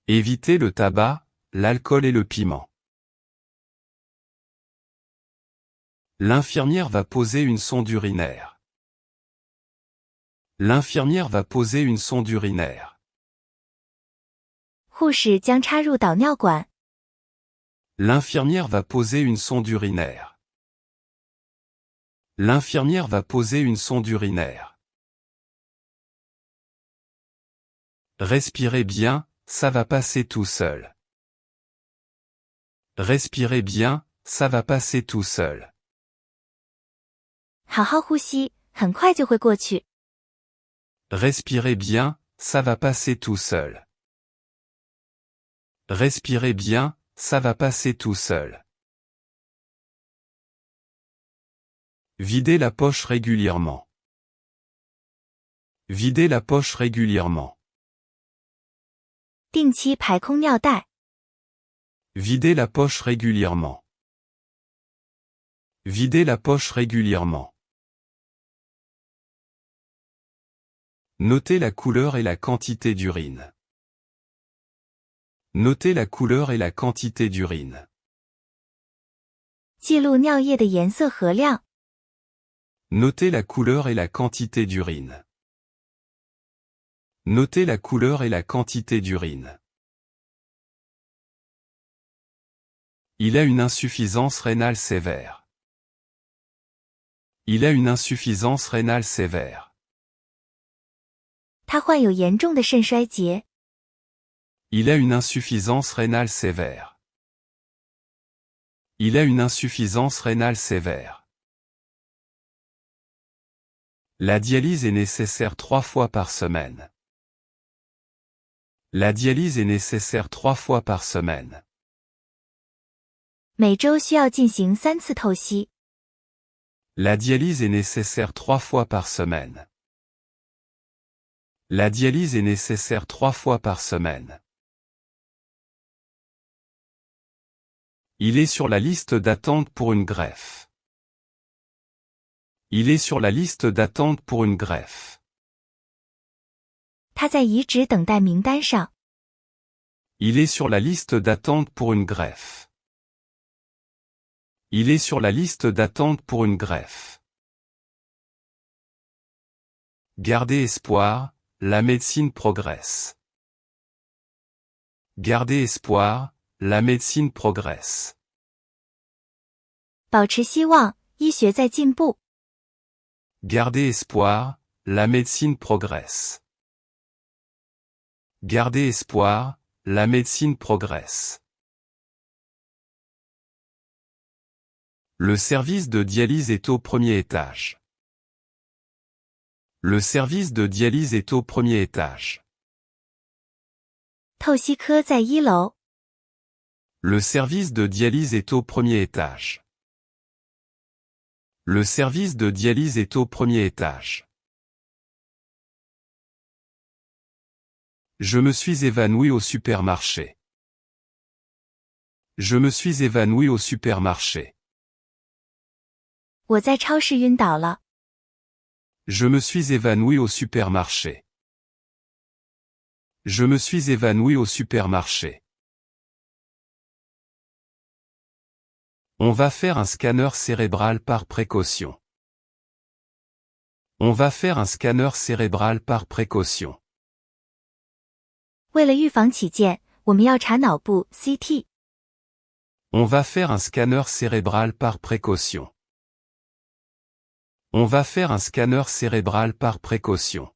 Évitez le tabac, l'alcool et le piment. L'infirmière va poser une sonde urinaire. L'infirmière va poser une sonde urinaire. 护士将插入导尿管。 L'infirmière va poser une sonde urinaire. L'infirmière va poser une sonde urinaire. Respirez bien, ça va passer tout seul. Respirez bien, ça va passer tout seul. 好好呼吸，很快就会过去。 Respirez bien, ça va passer tout seul. Respirez bien, ça va passer tout seul. Videz la poche régulièrement. Videz la poche régulièrement. 定期排空尿袋。 Videz la poche régulièrement. Videz la poche régulièrement. Notez la couleur et la quantité d'urine. Notez la couleur et la quantité d'urine. 记录尿液的颜色和量。 Notez la couleur et la quantité d'urine. Notez la couleur et la quantité d'urine. Il a une insuffisance rénale sévère. Il a une insuffisance rénale sévère. 他患有严重的肾衰竭。 Il a une insuffisance rénale sévère. Il a une insuffisance rénale sévère. La dialyse est nécessaire 3 fois par semaine. La dialyse est nécessaire 3 fois par semaine. 每周需要进行3次透析。 La dialyse est nécessaire 3 fois par semaine. La dialyse est nécessaire 3 fois par semaine. Il est sur la liste d'attente pour une greffe. Il est sur la liste d'attente pour une greffe. 他在移植等待名单上。 Il est sur la liste d'attente pour une greffe. Il est sur la liste d'attente pour une greffe. Gardez espoir, la médecine progresse. Gardez espoir, la médecine progresse. 保持希望，医学在进步。 Gardez espoir, la médecine progresse. Gardez espoir, la médecine progresse. Le service de dialyse est au premier étage. Le service de dialyse est au premier étage. 透析科在1楼。 Le service de dialyse est au premier étage. Le service de dialyse est au premier étage. Je me suis évanoui au supermarché. Je me suis évanoui au supermarché. 我在超市晕倒了。 Je me suis évanoui au supermarché. Je me suis évanoui au supermarché. On va faire un scanner cérébral par précaution. On va faire un scanner cérébral par précaution. 为了预防起见，我们要查脑部 CT。 On va faire un scanner cérébral par précaution. On va faire un scanner cérébral par précaution.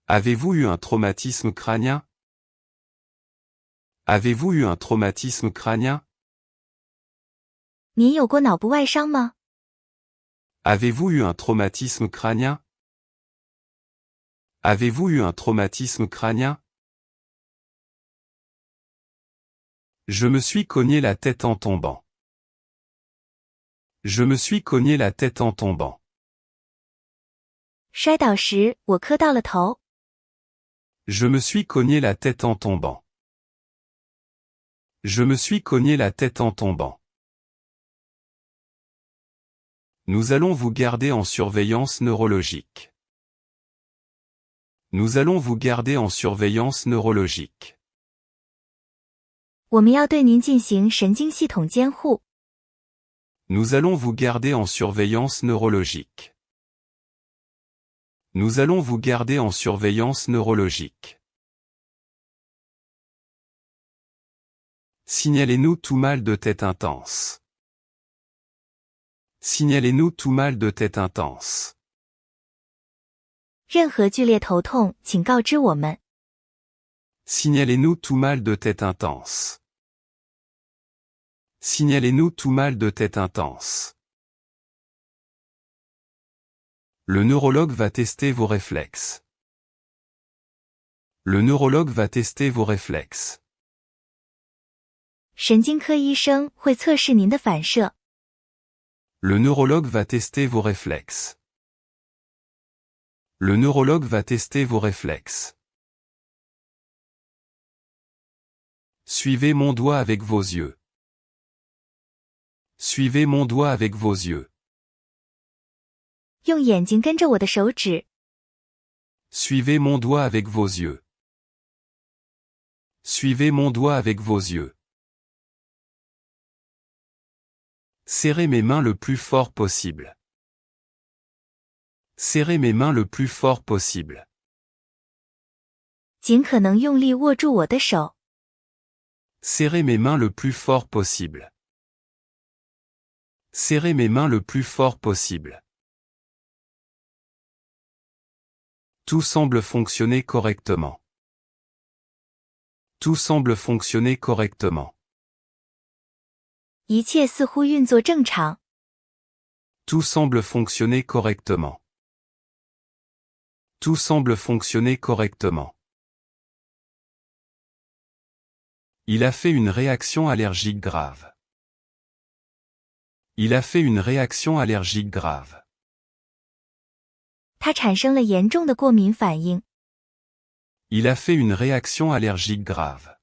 Avez-vous eu un traumatisme crânien? Avez-vous eu un traumatisme crânien? 您有过脑部外伤吗？ Avez-vous eu un traumatisme crânien? Avez-vous eu un traumatisme crânien? Je me suis cogné la tête en tombant. Je me suis cogné la tête en tombant. 摔倒时，我磕到了头。 Je me suis cogné la tête en tombant. Je me suis cogné la tête en tombant. Nous allons vous garder en surveillance neurologique. Nous allons vous garder en surveillance neurologique. 我们要对您进行神经系统监护。 Nous allons vous garder en surveillance neurologique. Nous allons vous garder en surveillance neurologique. Signalez-nous tout mal de tête intense. Signalez-nous tout mal de tête intense. 任何剧烈头痛，请告知我们。Signalez-nous tout mal de tête intense. Signalez-nous tout mal de tête intense. Le neurologue va tester vos réflexes. Le neurologue va tester vos réflexes. 神经科医生会测试您的反射。Le neurologue va tester vos réflexes. Le neurologue va tester vos réflexes. Suivez mon doigt avec vos yeux. Suivez mon doigt avec vos yeux. 用眼睛跟着我的手指。Suivez mon doigt avec vos yeux. Suivez mon doigt avec vos yeux. Serrez mes mains le plus fort possible. Serrez mes mains le plus fort possible. 尽可能用力握住我的手。Serrez mes mains le plus fort possible. Serrez mes mains le plus fort possible. Tout semble fonctionner correctement. Tout semble fonctionner correctement. 一切似乎运作正常。Tout semble fonctionner correctement. Tout semble fonctionner correctement. Il a fait une réaction allergique grave. Il a fait une réaction allergique grave. 它产生了严重的过敏反应。Il a fait une réaction allergique grave.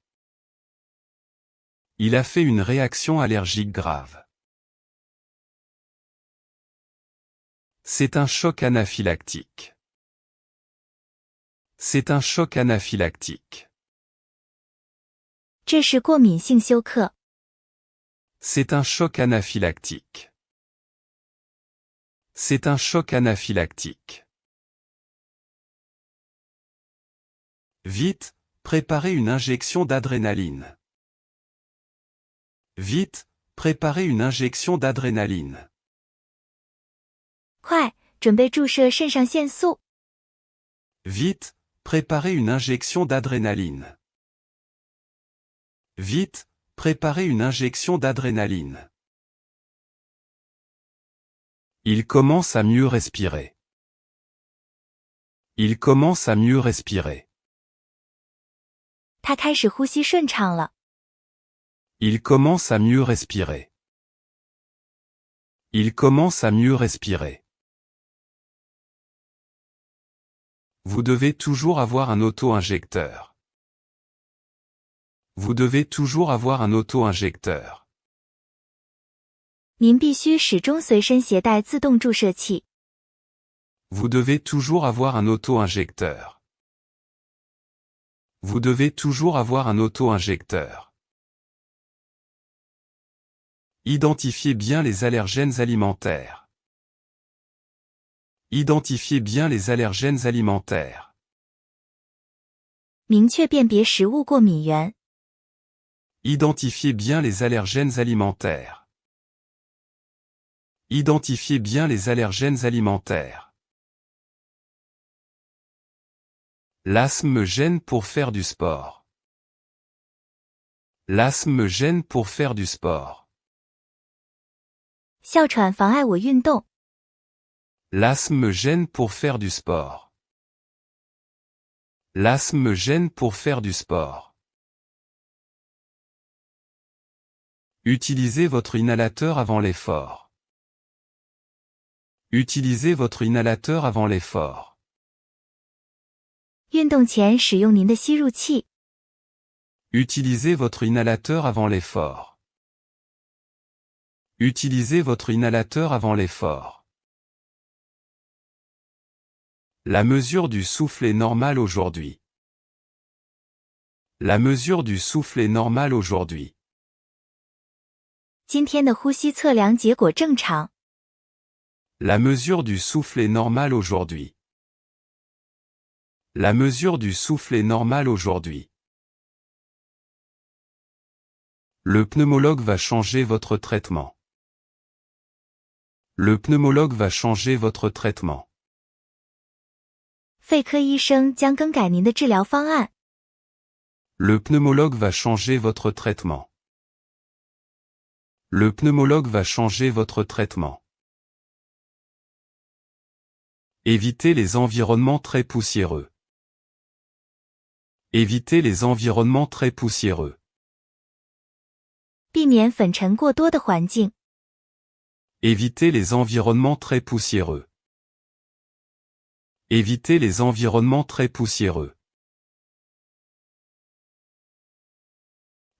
Il a fait une réaction allergique grave. C'est un choc anaphylactique. C'est un choc anaphylactique. 这是过敏性休克。C'est un choc anaphylactique. C'est un choc anaphylactique. Vite, préparez une injection d'adrénaline. Vite, préparez une injection d'adrénaline. 快，准备注射肾上腺素。Vite, préparez une injection d'adrénaline. Vite, préparez une injection d'adrénaline. Il commence à mieux respirer. Il commence à mieux respirer. 他开始呼吸顺畅了。Il commence à mieux respirer. Il commence à mieux respirer. Vous devez toujours avoir un auto-injecteur. Vous devez toujours avoir un auto-injecteur. 您必须始终随身携带自动注射器。Vous devez toujours avoir un auto-injecteur. Vous devez toujours avoir un auto-injecteur. Identifiez bien les allergènes alimentaires. Identifiez bien les allergènes alimentaires. 明确辨别食物过敏源。Identifiez bien les allergènes alimentaires. Identifiez bien les allergènes alimentaires. L'asthme me gêne pour faire du sport. L'asthme me gêne pour faire du sport. 哮喘妨碍我运动。L'asthme me gêne pour faire du sport. L'asthme me gêne pour faire du sport. Utilisez votre inhalateur avant l'effort. Utilisez votre inhalateur avant l'effort. 运动前使用您的吸入器。Utilisez votre inhalateur avant l'effort. Utilisez votre inhalateur avant l'effort. La mesure du souffle est normale aujourd'hui. La mesure du souffle est normale aujourd'hui. 今天的呼吸测量结果正常。La mesure du souffle est normale aujourd'hui. La mesure du souffle est normale aujourd'hui. Le pneumologue va changer votre traitement. Le pneumologue va changer votre traitement. 肺科医生将更改您的治疗方案。Le pneumologue va changer votre traitement. Le pneumologue va changer votre traitement. Évitez les environnements très poussiéreux. Évitez les environnements très poussiéreux. 避免粉尘过多的环境。Évitez les environnements très poussiéreux. Évitez les environnements très poussiéreux.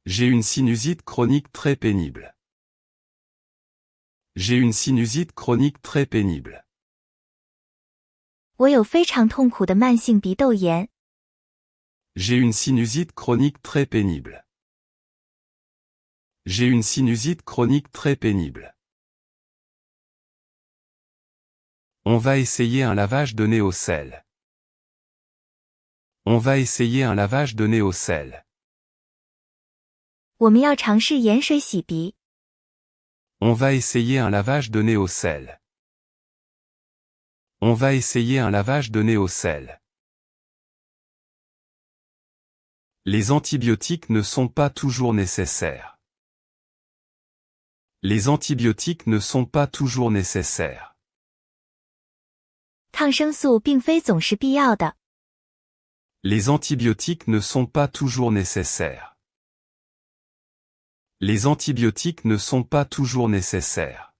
J'ai une sinusite chronique très pénible. J'ai une sinusite chronique très pénible. 我有非常痛苦的慢性鼻窦炎。J'ai une sinusite chronique très pénible. J'ai une sinusite chronique très pénible. On va essayer un lavage de nez au sel. On va essayer un lavage de nez au sel. 我们要尝试盐水洗鼻。On va essayer un lavage de nez au sel. On va essayer un lavage de nez au sel. Les antibiotiques ne sont pas toujours nécessaires. Les antibiotiques ne sont pas toujours nécessaires. 抗生素并非总是必要的。Les antibiotiques ne sont pas toujours nécessaires. Les antibiotiques ne sont pas toujours nécessaires.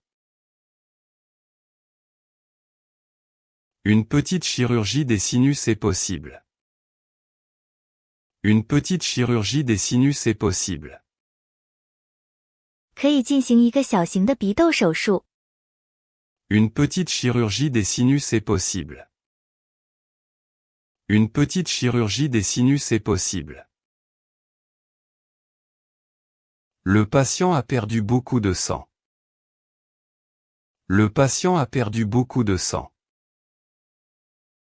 Une petite chirurgie des sinus est possible. Une petite chirurgie des sinus est possible. 可以进行一个小型的鼻窦手术。Une petite chirurgie des sinus est possible. Une petite chirurgie des sinus est possible. Le patient a perdu beaucoup de sang. Le patient a perdu beaucoup de sang.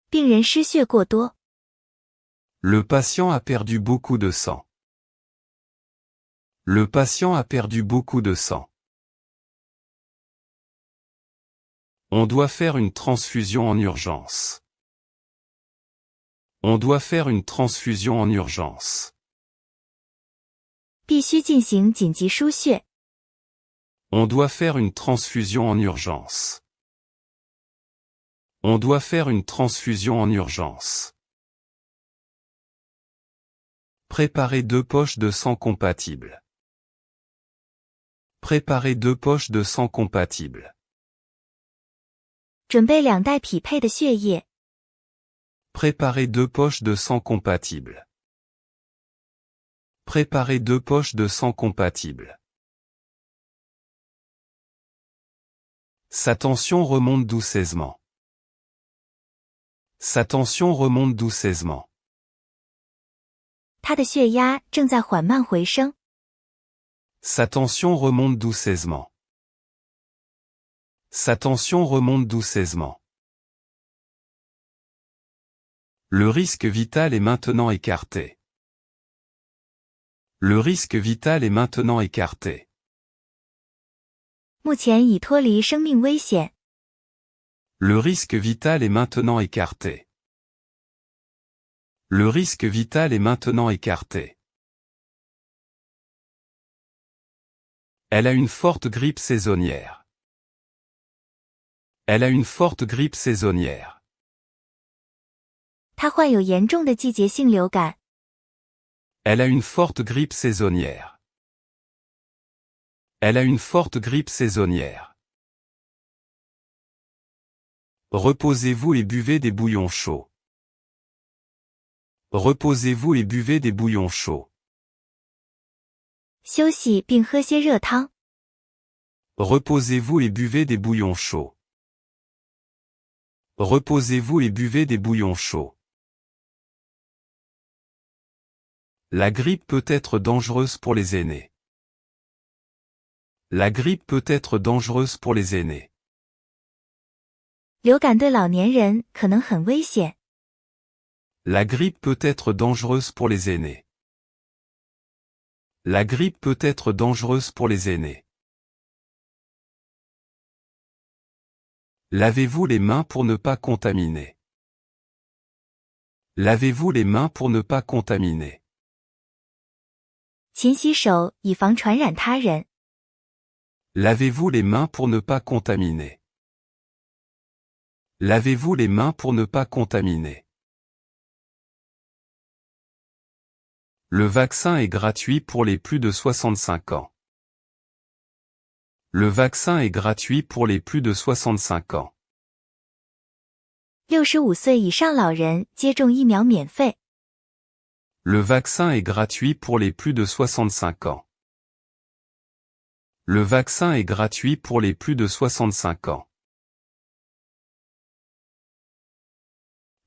病人失血过多。Le patient a perdu beaucoup de sang. Le patient a perdu beaucoup de sang. On doit faire une transfusion en urgence. On doit faire une transfusion en urgence. 必须进行紧急输血。On doit faire une transfusion en urgence. On doit faire une transfusion en urgence. Préparez 2 poches de sang compatibles. Préparez 2 poches de sang compatibles. 准备2袋匹配的血液。Préparez 2 poches de sang compatibles. Préparez 2 poches de sang compatibles. Sa tension remonte doucement. Sa tension remonte doucement. 他的血压正在缓慢回升。Sa tension remonte doucement. Sa tension remonte doucement. Le risque vital est maintenant écarté. Le risque vital est maintenant écarté. 目前已脱离生命危险。Le risque vital est maintenant écarté. Le risque vital est maintenant écarté. Elle a une forte grippe saisonnière. Elle a une forte grippe saisonnière. 他患有严重的季节性流感。Elle a une forte grippe saisonnière. Elle a une forte grippe saisonnière. Reposez-vous et buvez des bouillons chauds. Reposez-vous et buvez des bouillons chauds. 休息并喝些热汤。Reposez-vous et buvez des bouillons chauds. Reposez-vous et buvez des bouillons chauds. La grippe peut être dangereuse pour les aînés. La grippe peut être dangereuse pour les aînés. 流感对老年人可能很危险。La grippe peut être dangereuse pour les aînés. La grippe peut être dangereuse pour les aînés. Lavez-vous les mains pour ne pas contaminer. Lavez-vous les mains pour ne pas contaminer. 勤洗手，以防传染他人。Lavez-vous les mains pour ne pas contaminer. Lavez-vous les mains pour ne pas contaminer. Le vaccin est gratuit pour les plus de 65 ans. Le vaccin est gratuit pour les plus de 65 ans. 65岁以上老人接种疫苗免费。Le vaccin est gratuit pour les plus de 65 ans. Le vaccin est gratuit pour les plus de 65 ans.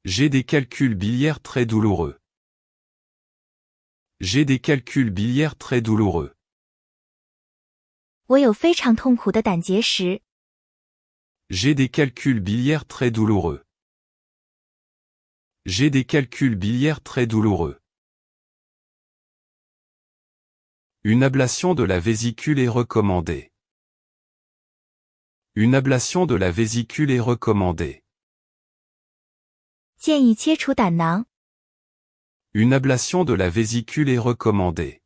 J'ai des calculs biliaires très douloureux. J'ai des calculs biliaires très douloureux. 我有非常痛苦的胆结石。J'ai des calculs biliaires très douloureux. J'ai des calculs biliaires très douloureux. Une ablation de la vésicule est recommandée. Une ablation de la vésicule est recommandée. 建议切除胆囊。Une ablation de la vésicule est recommandée.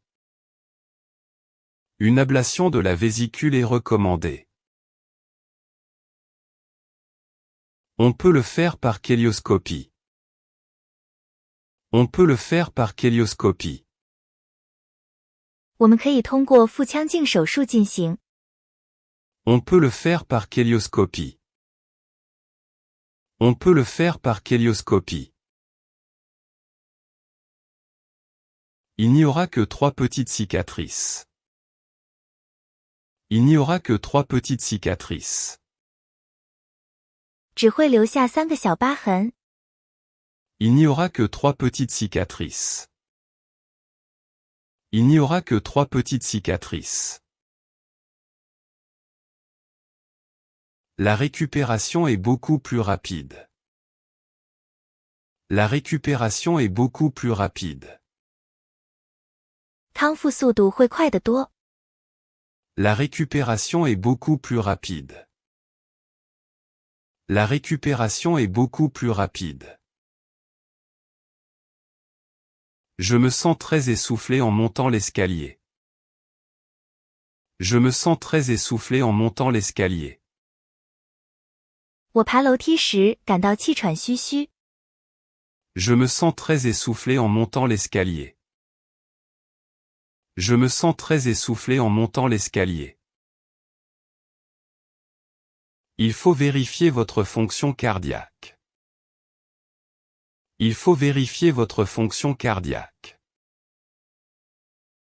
Une ablation de la vésicule est recommandée. On peut le faire par kélioscopie. On peut le faire par kélioscopie. 我们可以通过腹腔镜手术进行。On peut le faire par kélioscopie. On peut le faire par kélioscopie. Il n'y aura que 3 petites cicatrices. Il n'y aura que 3 petites cicatrices. 只会留下3个小疤痕。Il n'y aura que 3 petites cicatrices. Il n'y aura que 3 petites cicatrices. La récupération est beaucoup plus rapide. La récupération est beaucoup plus rapide. 康复速度会快得多。La récupération est beaucoup plus rapide. La récupération est beaucoup plus rapide. Je me sens très essoufflé en montant l'escalier. Je me sens très essoufflé en montant l'escalier. 我爬楼梯时感到气喘吁吁。Je me sens très essoufflé en montant l'escalier. Je me sens très essoufflé en montant l'escalier. Il faut vérifier votre fonction cardiaque. Il faut vérifier votre fonction cardiaque.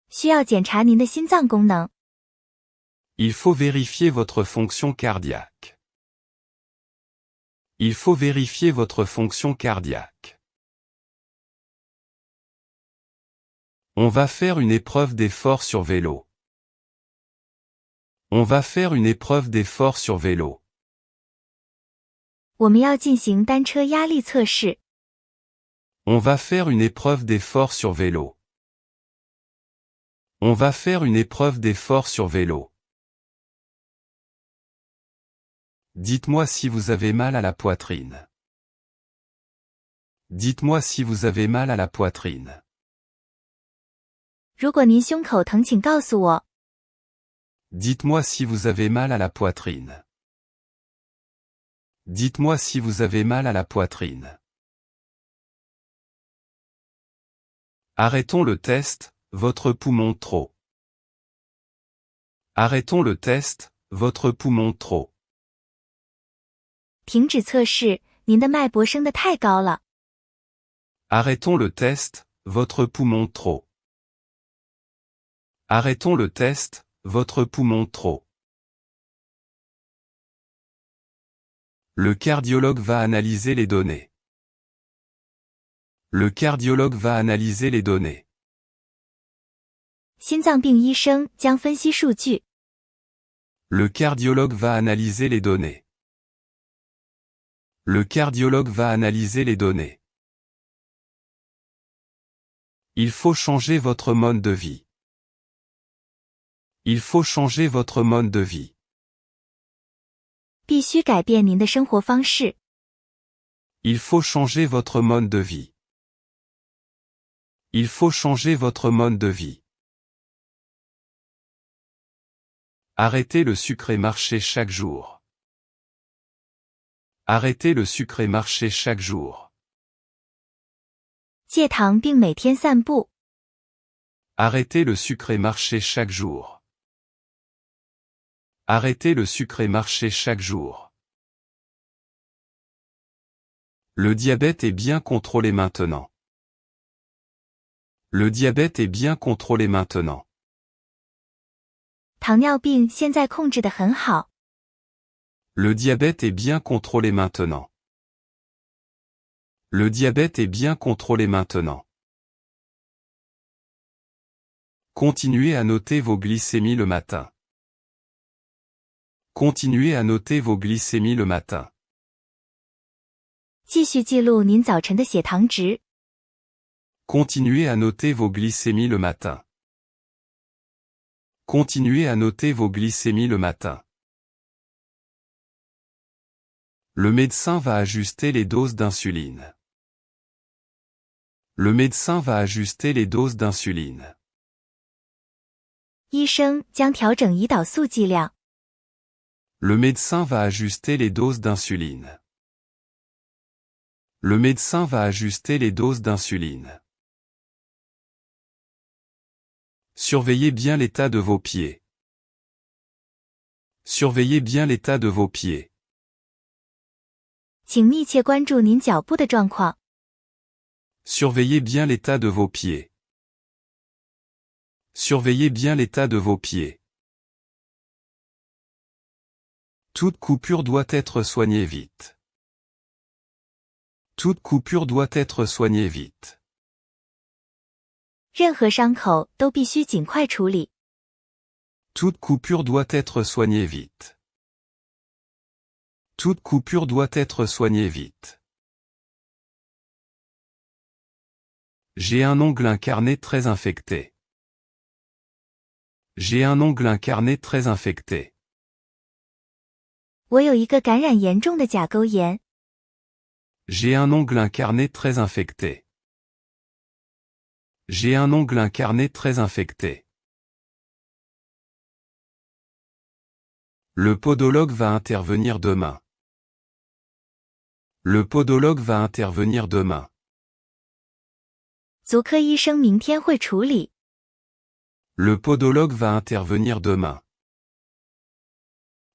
需要检查您的心脏功能。Il faut vérifier votre fonction cardiaque. Il faut vérifier votre fonction cardiaque. On va faire une épreuve d'effort sur vélo. On va faire une épreuve d'effort sur vélo. 我们要进行单车压力测试。On va faire une épreuve d'effort sur vélo. On va faire une épreuve d'effort sur vélo. Dites-moi si vous avez mal à la poitrine. Dites-moi si vous avez mal à la poitrine. 如果您胸口疼，请告诉我。Dites-moi si vous avez mal à la poitrine. Dites-moi si vous avez mal à la poitrine. Arrêtons le test, votre poumon trop. Arrêtons le test, votre poumon trop. 停止测试，您的脉搏升得太高了。Arrêtons le test, votre poumon trop. Arrêtons le test, votre poumon trop. Le cardiologue va analyser les données. Le cardiologue va analyser les données. 心脏病医生将分析数据。Le cardiologue va analyser les données. Le cardiologue va analyser les données. Il faut changer votre mode de vie. Il faut changer votre mode de vie. 必须改变您的生活方式。Il faut changer votre mode de vie. Il faut changer votre mode de vie. Arrêtez le sucré marché chaque jour. Arrêtez le sucré marché chaque jour. 戒糖并每天散步。 Arrêtez le sucré marché chaque jour. Arrêtez le sucré marché chaque jour. Le diabète est bien contrôlé maintenant. Le diabète est bien contrôlé maintenant. 糖尿病现在控制得很好。 Le diabète est bien contrôlé maintenant. Le diabète est bien contrôlé maintenant. Continuez à noter vos glycémies le matin. Continuez à noter vos glycémies le matin. 继续记录您早晨的血糖值。 Continuez à noter vos glycémies le matin. Continuez à noter vos glycémies le matin. Le médecin va ajuster les doses d'insuline. Le médecin va ajuster les doses d'insuline. 医生将调整胰岛素剂量。 Le médecin va ajuster les doses d'insuline. Le médecin va ajuster les doses d'insuline. Surveillez bien l'état de vos pieds. Surveillez bien l'état de vos pieds. 请密切关注您脚部的状况。 Surveillez bien l'état de vos pieds. Surveillez bien l'état de vos pieds. Toute coupure doit être soignée vite. Toute coupure doit être soignée vite. 任何伤口都必须尽快处理。 Toute coupure doit être soignée vite. Toute coupure doit être soignée vite. J'ai un ongle incarné très infecté. J'ai un ongle incarné très infecté. 我有一个感染严重的甲沟炎。 J'ai un ongle incarné très infecté. J'ai un ongle incarné très infecté. Le podologue va intervenir demain. Le podologue va intervenir demain. 足科医生明天会处理。 Le podologue va intervenir demain.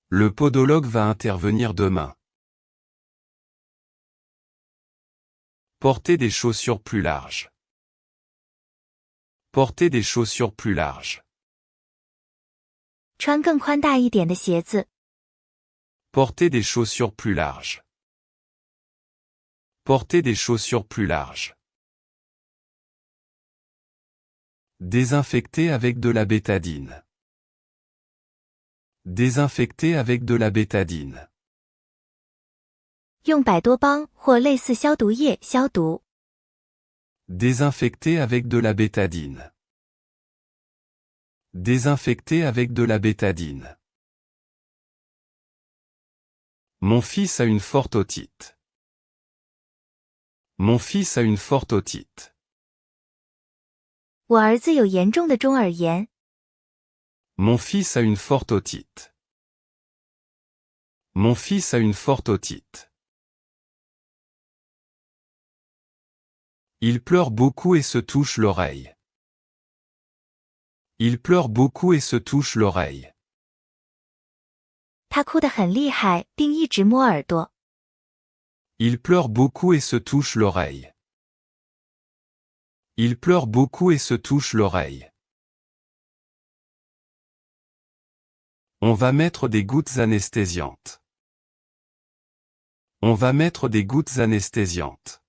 Le podologue va intervenir demain. Portez des chaussures plus larges. Portez des chaussures plus larges. 穿更宽大一点的鞋子。 Portez des chaussures plus larges. Portez des chaussures plus larges. Désinfectez avec de la bétadine. Désinfectez avec de la bétadine. 用百多邦或类似消毒液消毒。 Désinfectez avec de la bétadine. Désinfectez avec de la bétadine. Mon fils a une forte otite. Mon fils a une forte otite. 我儿子有严重的中耳炎。 Mon fils a une forte otite. Mon fils a une forte otite. Il pleure beaucoup et se touche l'oreille. Il pleure beaucoup et se touche l'oreille. 他哭得很厉害，并一直摸耳朵。 Il pleure beaucoup et se touche l'oreille. Il pleure beaucoup et se touche l'oreille. On va mettre des gouttes anesthésiantes. On va mettre des gouttes anesthésiantes.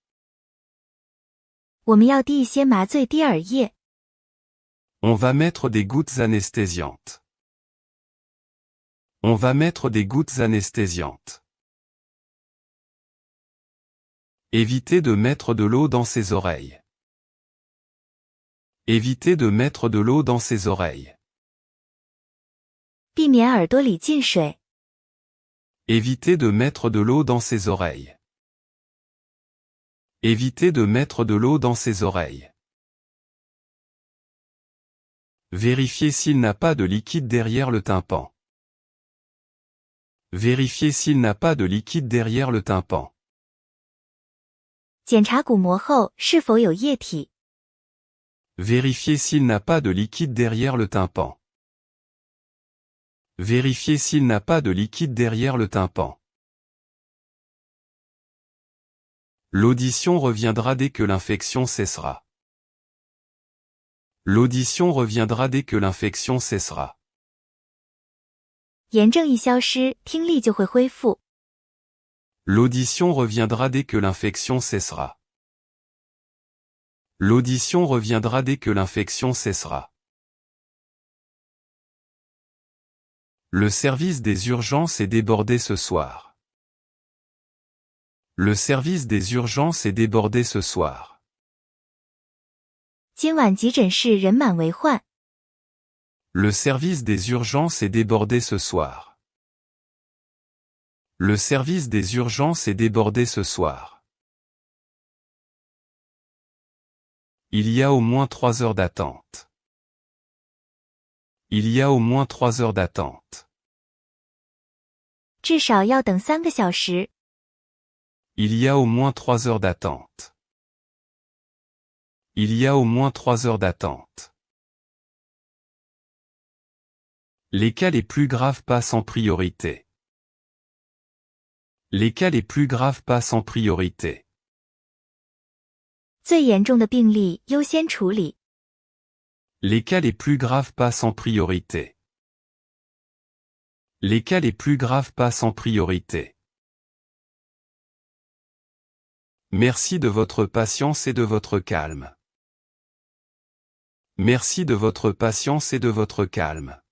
我们要滴一些麻醉滴耳液。 On va mettre des gouttes anesthésiantes. On va mettre des gouttes anesthésiantes. Évitez de mettre de l'eau dans ses oreilles. Évitez de mettre de l'eau dans ses oreilles. 避免耳朵里进水。 Évitez de mettre de l'eau dans ses oreilles. Évitez de mettre de l'eau dans ses oreilles. Vérifiez s'il n'a pas de liquide derrière le tympan. Vérifiez s'il n'a pas de liquide derrière le tympan. 检查鼓膜后是否有液体。 Vérifiez s'il n'a pas de liquide derrière le tympan. Vérifiez s'il n'a pas de liquide derrière le tympan. L'audition reviendra dès que l'infection cessera. L'audition reviendra dès que l'infection cessera. 炎症一消失，听力就会恢复。 L'audition reviendra dès que l'infection cessera. L'audition reviendra dès que l'infection cessera. Le service des urgences est débordé ce soir. Le service des urgences est débordé ce soir. 今晚急诊室人满为患。 Le service des urgences est débordé ce soir. Le service des urgences est débordé ce soir. Il y a au moins 3 heures d'attente. Il y a au moins 3 heures d'attente. 至少要等3个小时。 Il y a au moins 3 heures d'attente. Il y a au moins 3 heures d'attente. Les cas les plus graves passent en priorité. Les cas les plus graves passent en priorité. 最严重的病例优先处理。 Les cas les plus graves passent en priorité. Les cas les plus graves passent en priorité. Merci de votre patience et de votre calme. Merci de votre patience et de votre calme.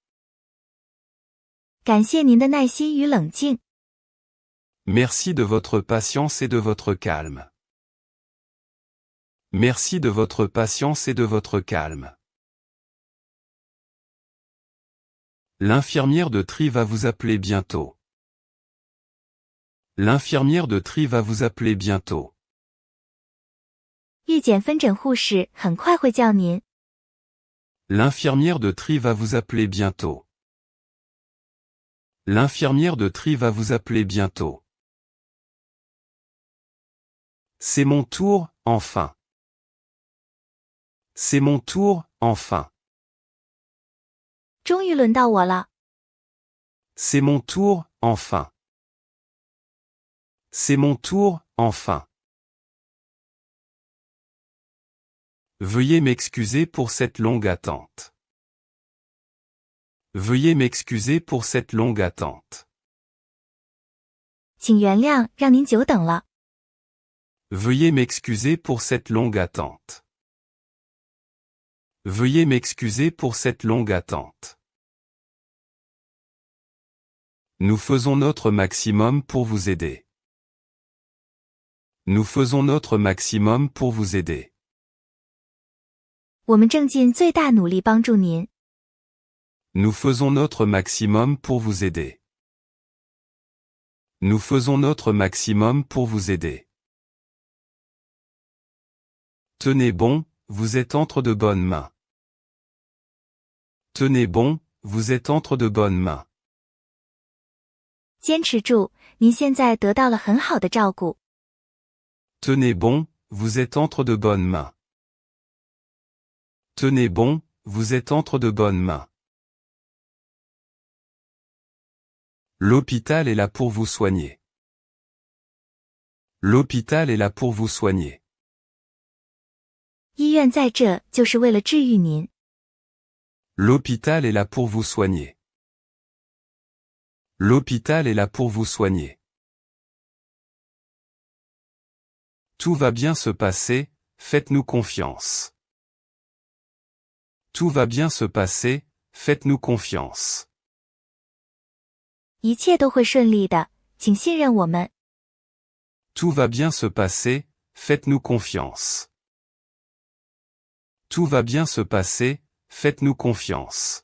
感谢您的耐心与冷静。 Merci de votre patience et de votre calme. Merci de votre patience et de votre calme. L'infirmière de tri va vous appeler bientôt. L'infirmière de tri va vous appeler bientôt. 预检分诊护士很快会叫您。 L'infirmière de tri va vous appeler bientôt. L'infirmière de tri va vous appeler bientôt. C'est mon tour, enfin. C'est mon tour, enfin. 终于轮到我了。 C'est mon tour, enfin. C'est mon tour, enfin. Veuillez m'excuser pour cette longue attente. Veuillez m'excuser pour cette longue attente. 请原谅让您久等了。 Veuillez m'excuser pour cette longue attente. Veuillez m'excuser pour cette longue attente. Nous faisons notre maximum pour vous aider. Nous faisons notre maximum pour vous aider. 我们正尽最大努力帮助您。 Nous faisons notre maximum pour vous aider. Nous faisons notre maximum pour vous aider. Tenez bon, vous êtes entre de bonnes mains. Tenez bon, vous êtes entre de bonnes mains. 坚持住，您现在得到了很好的照顾。 Tenez bon, vous êtes entre de bonnes mains. Tenez bon, vous êtes entre de bonnes mains. L'hôpital est là pour vous soigner. L'hôpital est là pour vous soigner. 医院在这就是为了治愈您。 L'hôpital est là pour vous soigner. L'hôpital est là pour vous soigner. Tout va bien se passer, faites-nous confiance. Tout va bien se passer, faites-nous confiance. 一切都会顺利的，请信任我们。 Tout va bien se passer, faites-nous confiance. Tout va bien se passer, faites-nous confiance.